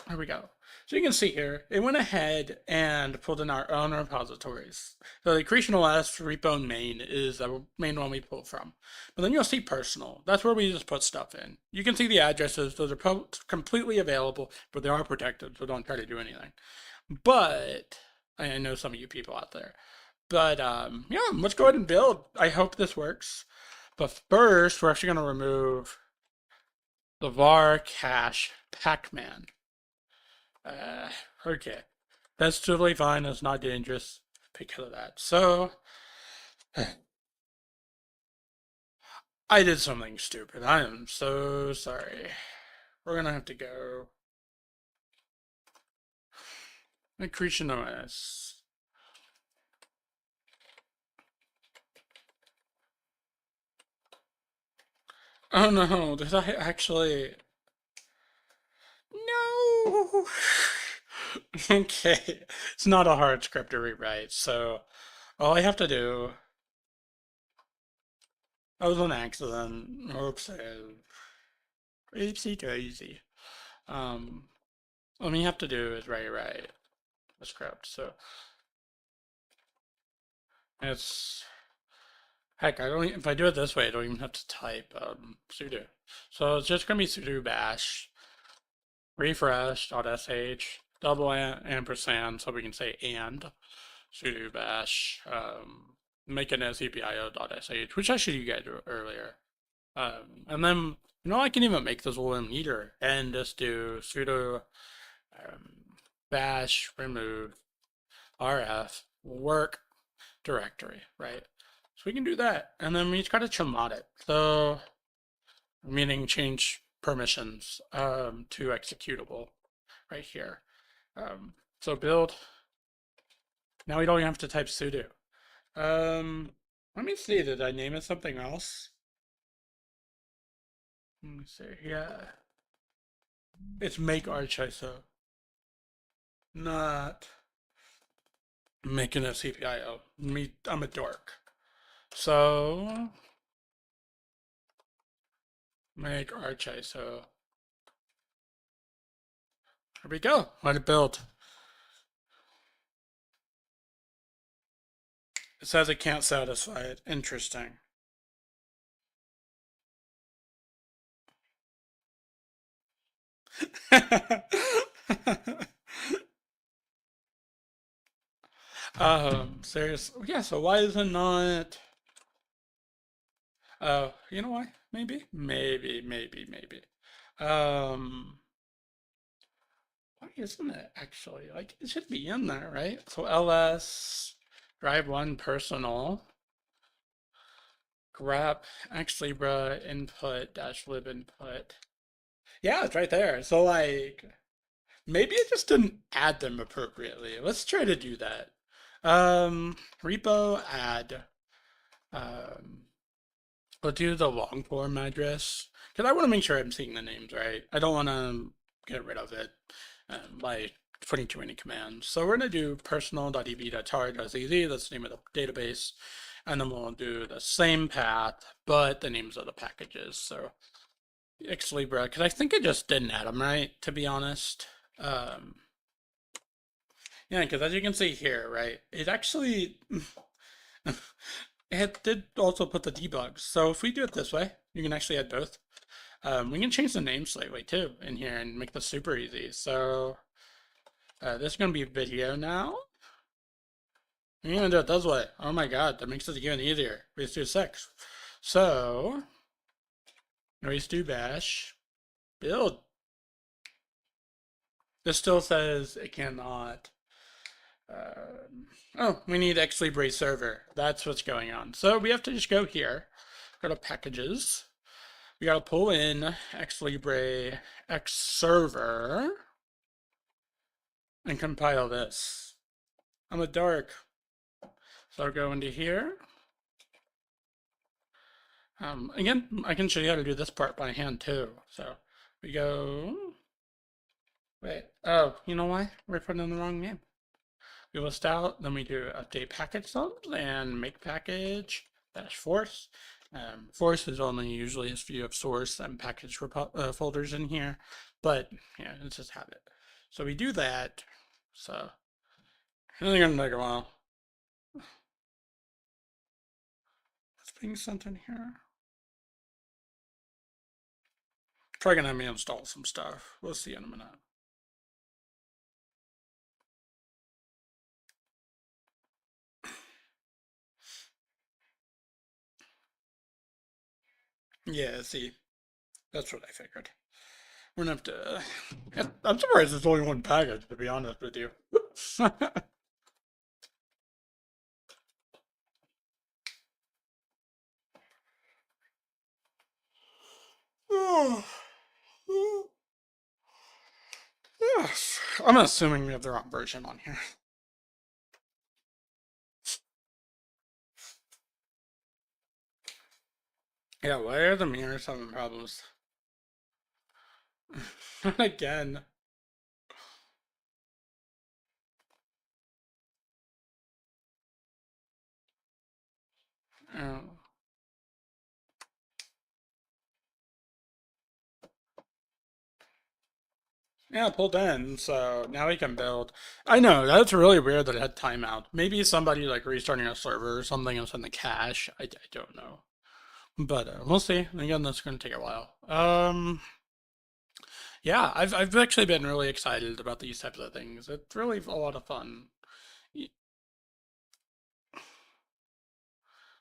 There we go. So you can see here, it went ahead and pulled in our own repositories. So the AcreetionOS repo main is the main one we pull from. But then you'll see personal. That's where we just put stuff in. You can see the addresses. Those are completely available, but they are protected, so don't try to do anything. But I know some of you people out there. But yeah, let's go ahead and build. I hope this works. But first, we're actually going to remove the var cache Pac-Man. Okay. That's totally fine. It's not dangerous because of that. So, I did something stupid. I am so sorry. We're gonna have to go. AcreetionOS. Oh no, did I actually. No! Okay. It's not a hard script to rewrite, so all I have to do. That was an accident. Oops. Oopsie daisy. Um, all we have to do is rewrite the script. So it's heck. I don't. If I do it this way, I don't even have to type sudo. So it's just gonna be sudo bash refresh.sh double ampersand, so we can say and sudo bash make an sepio.sh, which I showed you guys earlier. And then I can even make this a little neater and just do sudo bash remove rf work directory, right? So we can do that, and then we just gotta chmod it. So, meaning change permissions to executable right here. So build. Now we don't have to type sudo. Let me see. Did I name it something else? Let me see. Yeah, it's make archiso, not making a CPIO. I'm a dork. So make archiso. Here we go. Let it build. It says it can't satisfy it. Interesting. Serious. Yeah, so why is it not? You know why? Maybe. Um, why isn't it actually? Like, it should be in there, right? So ls drive one personal grep XLibre input dash lib input. Yeah, it's right there. So like, maybe I just didn't add them appropriately. Let's try to do that. Repo add. Um, we'll do the long form address because I want to make sure I'm seeing the names right. I don't want to get rid of it by putting too many commands. So we're going to do personal.eb.tar.zz. That's the name of the database. And then we'll do the same path, but the names of the packages. So XLibre, because I think I just didn't add them right, to be honest. Yeah, because as you can see here, right, it actually it did also put the debugs. So if we do it this way, you can actually add both. We can change the name slightly too in here and make this super easy. So this is going to be video now. You can do it this way. Oh my god, that makes it even easier. We just do 6. So, we do bash build. This still says it cannot. Oh, we need XLibre server. That's what's going on. So we have to just go here, go to packages. We got to pull in XLibre X server and compile this. I'm a dork. So I'll go into here. Again, I can show you how to do this part by hand too. So we go. Wait. Oh, you know why? We're putting in the wrong name. We list out, then we do update package subs and make package dash force Force is only usually if you have source and package folders in here, but yeah, it's just habit. So we do that. So it's only gonna take a while. It's being sent in here. Probably gonna have me install some stuff. We'll see in a minute. Yeah, see, that's what I figured. We're gonna have to. I'm surprised it's only one package, to be honest with you. Yes. I'm assuming we have the wrong version on here. Yeah, why are the mirrors having problems? Again. Oh. Yeah, pulled in, so now we can build. I know, that's really weird that it had timeout. Maybe somebody like restarting a server or something else in the cache. I don't know. But we'll see. Again, that's going to take a while. Yeah, I've actually been really excited about these types of things. It's really a lot of fun.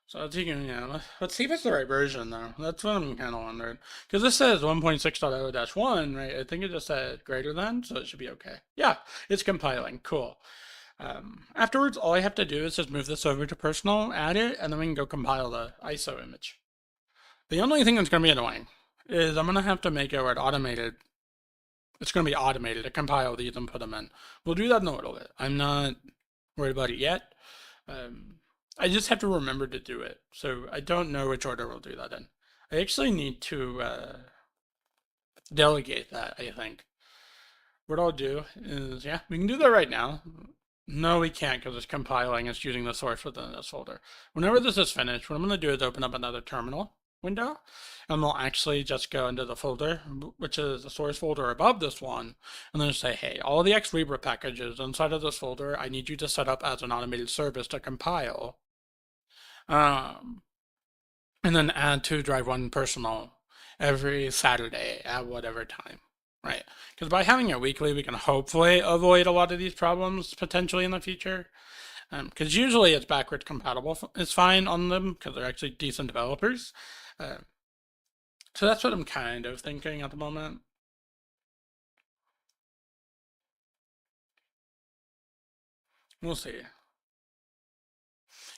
So it's, yeah, let's see if it's the right version though. That's what I'm kind of wondering. Because this says 1.6.0-1, right? I think it just said greater than, so it should be okay. Yeah, it's compiling. Cool. Afterwards, all I have to do is just move this over to personal, add it, and then we can go compile the ISO image. The only thing that's going to be annoying is I'm going to have to make it where it automated. It's going to be automated to compile these and put them in. We'll do that in a little bit. I'm not worried about it yet. Um, I just have to remember to do it. So I don't know which order we'll do that in. I actually need to delegate that, I think. What I'll do is, yeah, we can do that right now. No, we can't because it's compiling. It's using the source within this folder. Whenever this is finished, what I'm going to do is open up another terminal window, and we'll actually just go into the folder, which is the source folder above this one, and then say, hey, all the XLibre packages inside of this folder, I need you to set up as an automated service to compile, and then add to drive one personal every Saturday at whatever time. Right. Because by having it weekly, we can hopefully avoid a lot of these problems potentially in the future. Because usually it's backward compatible. It's fine on them because they're actually decent developers. Uh, so that's what I'm kind of thinking at the moment. We'll see.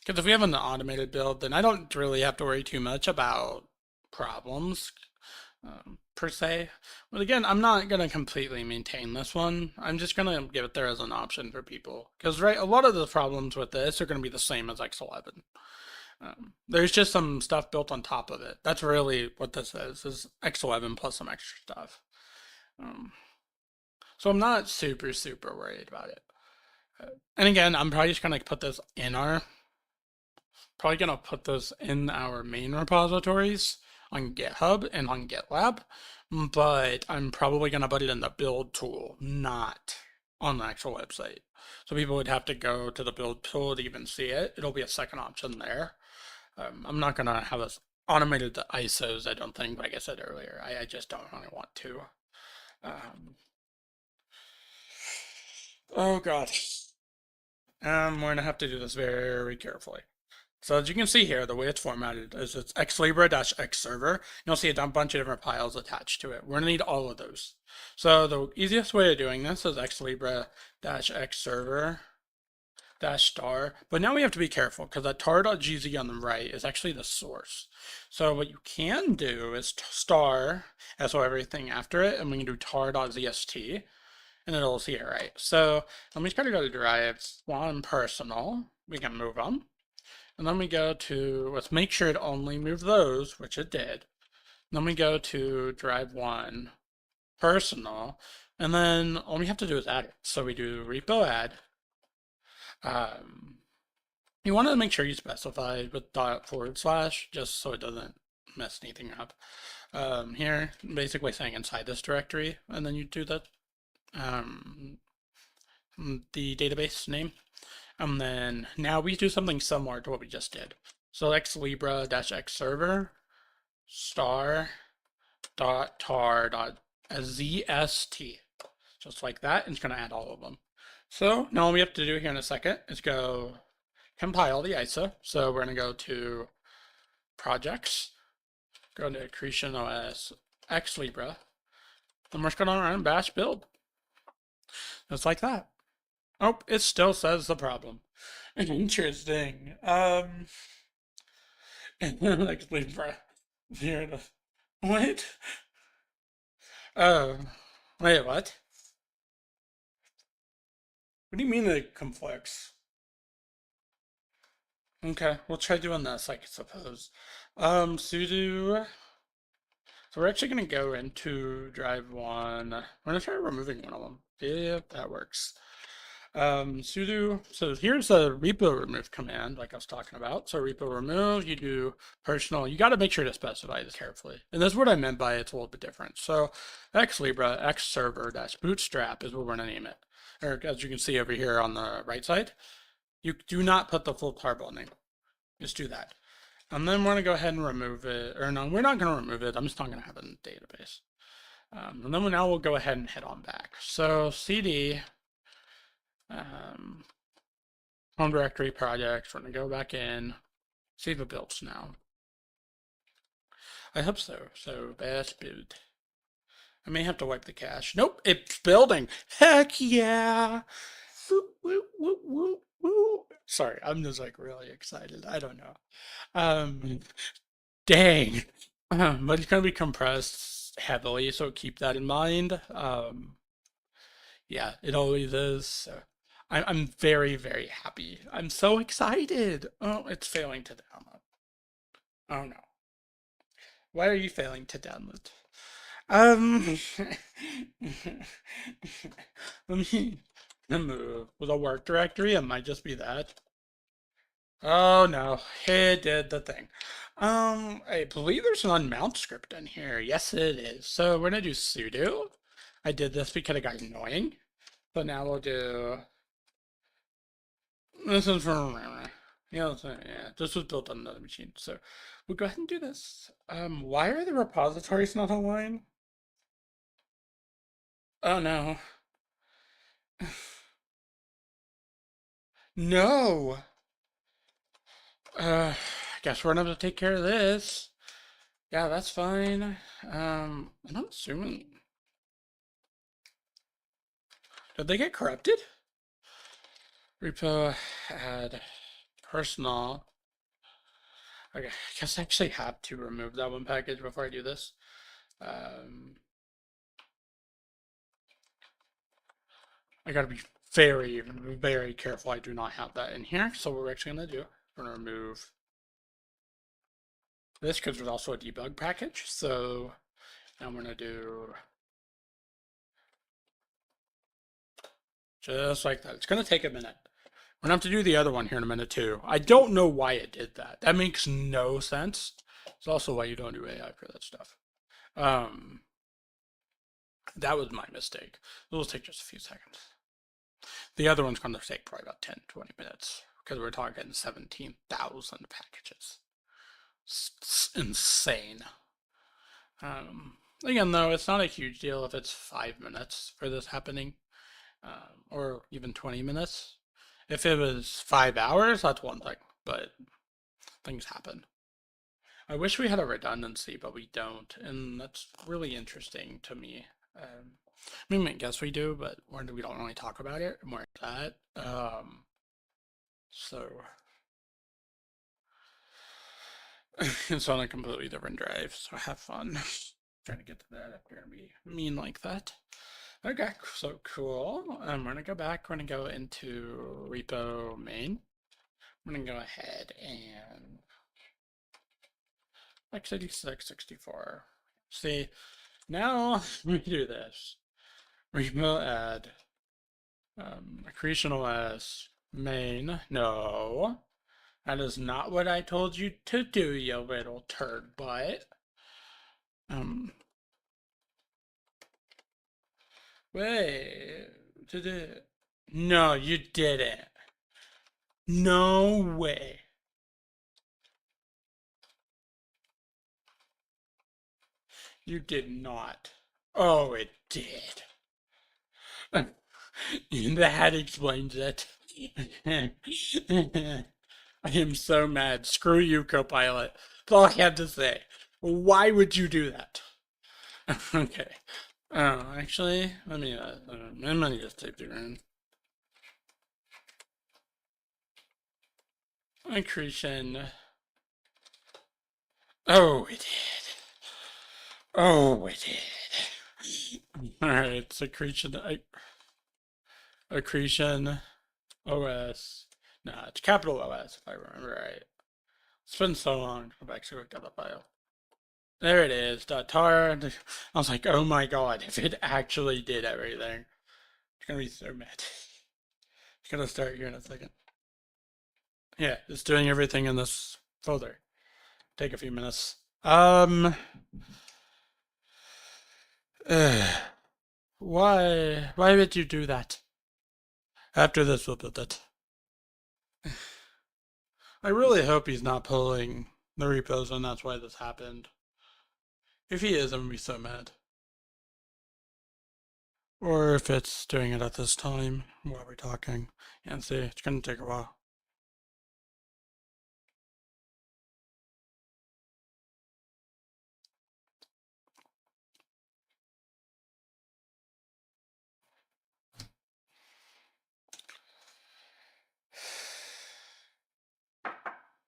Because if we have an automated build, then I don't really have to worry too much about problems per se. But again, I'm not going to completely maintain this one. I'm just going to give it there as an option for people. Because, right, a lot of the problems with this are going to be the same as X11. There's just some stuff built on top of it. That's really what this is X11 plus some extra stuff. So I'm not super, super worried about it. And again, I'm probably just going to put this in our probably going to put this in our main repositories on GitHub and on GitLab, but I'm probably going to put it in the build tool, not on the actual website. So people would have to go to the build tool to even see it. It'll be a second option there. I'm not going to have us automated the ISOs, I don't think, like I said earlier. I just don't really want to. Oh, God. We're going to have to do this very carefully. So as you can see here, the way it's formatted is it's xlibre-x server. You'll see a bunch of different files attached to it. We're going to need all of those. So the easiest way of doing this is xlibre-x server -star. But now we have to be careful because that tar.gz on the right is actually the source. So what you can do is star, so everything after it, and we can do tar.zst, and it'll see it right. So let me try to go to drives, one personal. We can move them. And then we go to, let's make sure it only moved those, which it did. Then we go to drive one, personal, and then all we have to do is add it. So we do repo add, You want to make sure you specify with dot forward slash just so it doesn't mess anything up. Here, basically saying inside this directory, and then you do um, the database name. And then now we do something similar to what we just did. So xlibre -x server star dot tar dot zst, just like that. And it's going to add all of them. So now all we have to do here in a second is go compile the ISO. So we're going to go to projects, go to AcreetionOS XLibre, and we're just going to run bash build. Just like that. Oh, it still says the problem. Interesting. XLibre. Here to, what? Oh, wait, what? What do you mean it conflicts? Okay, we'll try doing this, I suppose. Sudo. So we're actually going to go into drive one. We're going to try removing one of them. If that works. Sudo. So here's a repo remove command, like I was talking about. So repo remove, you do personal. You got to make sure to specify this carefully. And that's what I meant by it's a little bit different. So xlibre x server bootstrap is what we're going to name it. Or as you can see over here on the right side, you do not put the full tarball name. Just do that. And then we're going to go ahead and remove it. Or no, we're not going to remove it. I'm just not going to have it in the database. And then now we'll go ahead and head on back. So cd home directory projects. We're going to go back in, see the builds now. I hope so. So bash boot. I may have to wipe the cache. Nope, it's building. Heck yeah. Woo, woo, woo, woo, woo. Sorry, I'm just like really excited. I don't know. Dang. But it's going to be compressed heavily, so keep that in mind. Yeah, it always is. So I'm very, very happy. I'm so excited. Oh, it's failing to download. Oh no. Why are you failing to download? Let me move. With a work directory, it might just be that. Oh no, it did the thing. I believe there's an unmount script in here. Yes, it is. So we're gonna do sudo. I did this because it got annoying. But now we'll do. This is from. Yeah, this was built on another machine. So we'll go ahead and do this. Why are the repositories not online? Oh no. No. I guess we're gonna have to take care of this. Yeah, that's fine. And I'm assuming. Did they get corrupted? Repo add personal. Okay, I guess I actually have to remove that one package before I do this. I gotta be very, very careful. I do not have that in here. So what we're actually gonna do, we're gonna remove this because there's also a debug package. So now I'm gonna do just like that. It's gonna take a minute. We're gonna have to do the other one here in a minute too. I don't know why it did that. That makes no sense. It's also why you don't do AI for that stuff. That was my mistake. It'll take just a few seconds. The other one's going to take probably about 10, 20 minutes because we're talking 17,000 packages. It's insane. Again, though, it's not a huge deal if it's 5 minutes for this happening, or even 20 minutes. If it was 5 hours, that's one thing, but things happen. I wish we had a redundancy, but we don't, and that's really interesting to me. I mean, I guess we do, but we don't really talk about it. More that. So it's on a completely different drive. So have fun trying to get to that if you're gonna be mean like that. Okay, so cool. We're gonna go back. We're gonna go into repo main. I'm gonna go ahead and x86, 64. See, now we do this. Repo add AcreetionOS main. No. That is not what I told you to do, you little turd butt. Um, wait. Did it? No, you didn't. No way. You did not. Oh, it did. That explains it. I am so mad. Screw you, Copilot. That's all I have to say. Why would you do that? Okay. Oh, actually, let me just type it in. Accretion. Oh, it did. Oh, it did. Alright, it's accretion OS. Nah, it's capital OS, if I remember right. It's been so long. I've actually looked at the file. There it is, .tar. I was like, oh my god, if it actually did everything. It's gonna be so mad. It's gonna start here in a second. Yeah, it's doing everything in this folder. Take a few minutes. Why did you do that? After this, we'll build it. I really hope he's not pulling the repos and that's why this happened. If he is, I'm gonna be so mad. Or if it's doing it at this time while we're talking. And see, it's gonna take a while.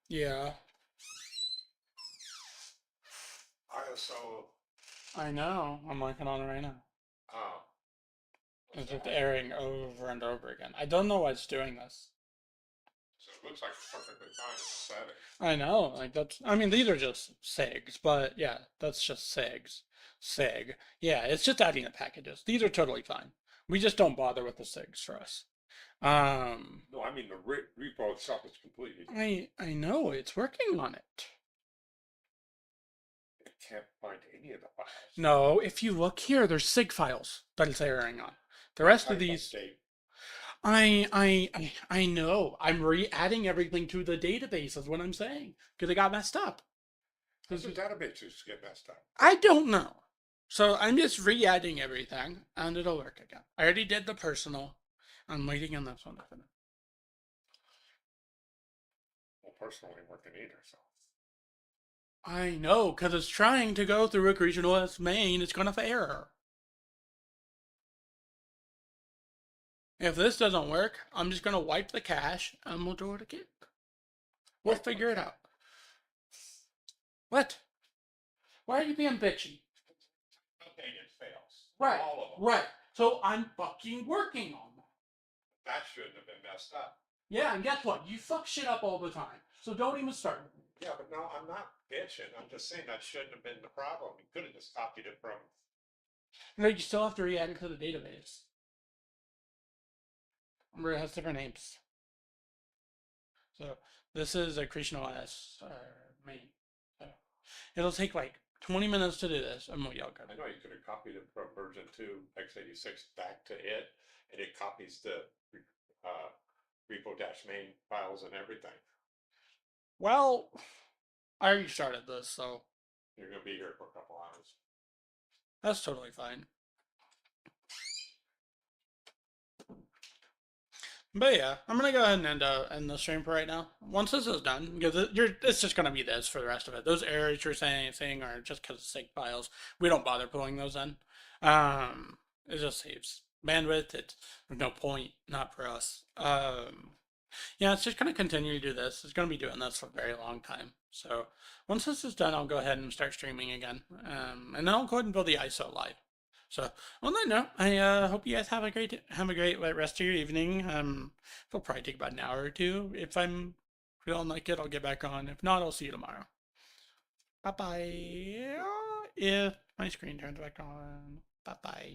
Yeah, ISO. I know. I'm working on it right now. Oh, It's just airing over and over again. I don't know why it's doing this. so it looks like a perfectly fine setting. I know, like that's. I mean, these are just SIGs, but yeah, that's just SIGs. SIG. Yeah, it's just adding the packages. These are totally fine. We just don't bother with the SIGs for us. No, I mean the repo itself is completely. I know it's working on it. It can't find any of the files. No, if you look here, there's SIG files that it's airing on. The rest of these, Update. I know. I'm re-adding everything to the database. Is what I'm saying because it got messed up. Because the databases get messed up. I don't know. So I'm just re-adding everything, and it'll work again. I already did the personal. I'm waiting on this one to finish. Well, personally, working either. So. I know, because it's trying to go through AcreetionOS main. It's gonna error. If this doesn't work, I'm just gonna wipe the cache, and we'll do it again. We'll figure it out. What? Why are you being bitchy? Okay, it fails. Right. All of them. Right. So I'm fucking working on that. That shouldn't have been messed up. Yeah, and guess what? You fuck shit up all the time. So don't even start. Yeah, but no, I'm not bitching. I'm just saying that shouldn't have been the problem. You could have just copied it from. No, you still have to re-add it to the database. Remember, it has different names. So this is AcreetionOS main. So it'll take like 20 minutes to do this, and we'll yell I know you could have copied it from version 2 x86 back to it, and it copies the repo-main files and everything. Well, I already started this, so You're gonna be here for a couple hours. that's totally fine. But yeah, I'm gonna go ahead and end the stream for right now. Once this is done, because it's just gonna be this for the rest of it. Those errors you're saying are just because of SIG files. We don't bother pulling those in. It just saves bandwidth. There's no point, not for us. Yeah, it's just gonna continue to do this. It's gonna be doing this for a very long time. So once this is done, I'll go ahead and start streaming again. And then I'll go ahead and build the ISO live. So on that note, I hope you guys have a great rest of your evening. It'll probably take about an hour or two. If I'm feeling like it, I'll get back on. If not, I'll see you tomorrow. Bye bye. If my screen turns back on. Bye bye.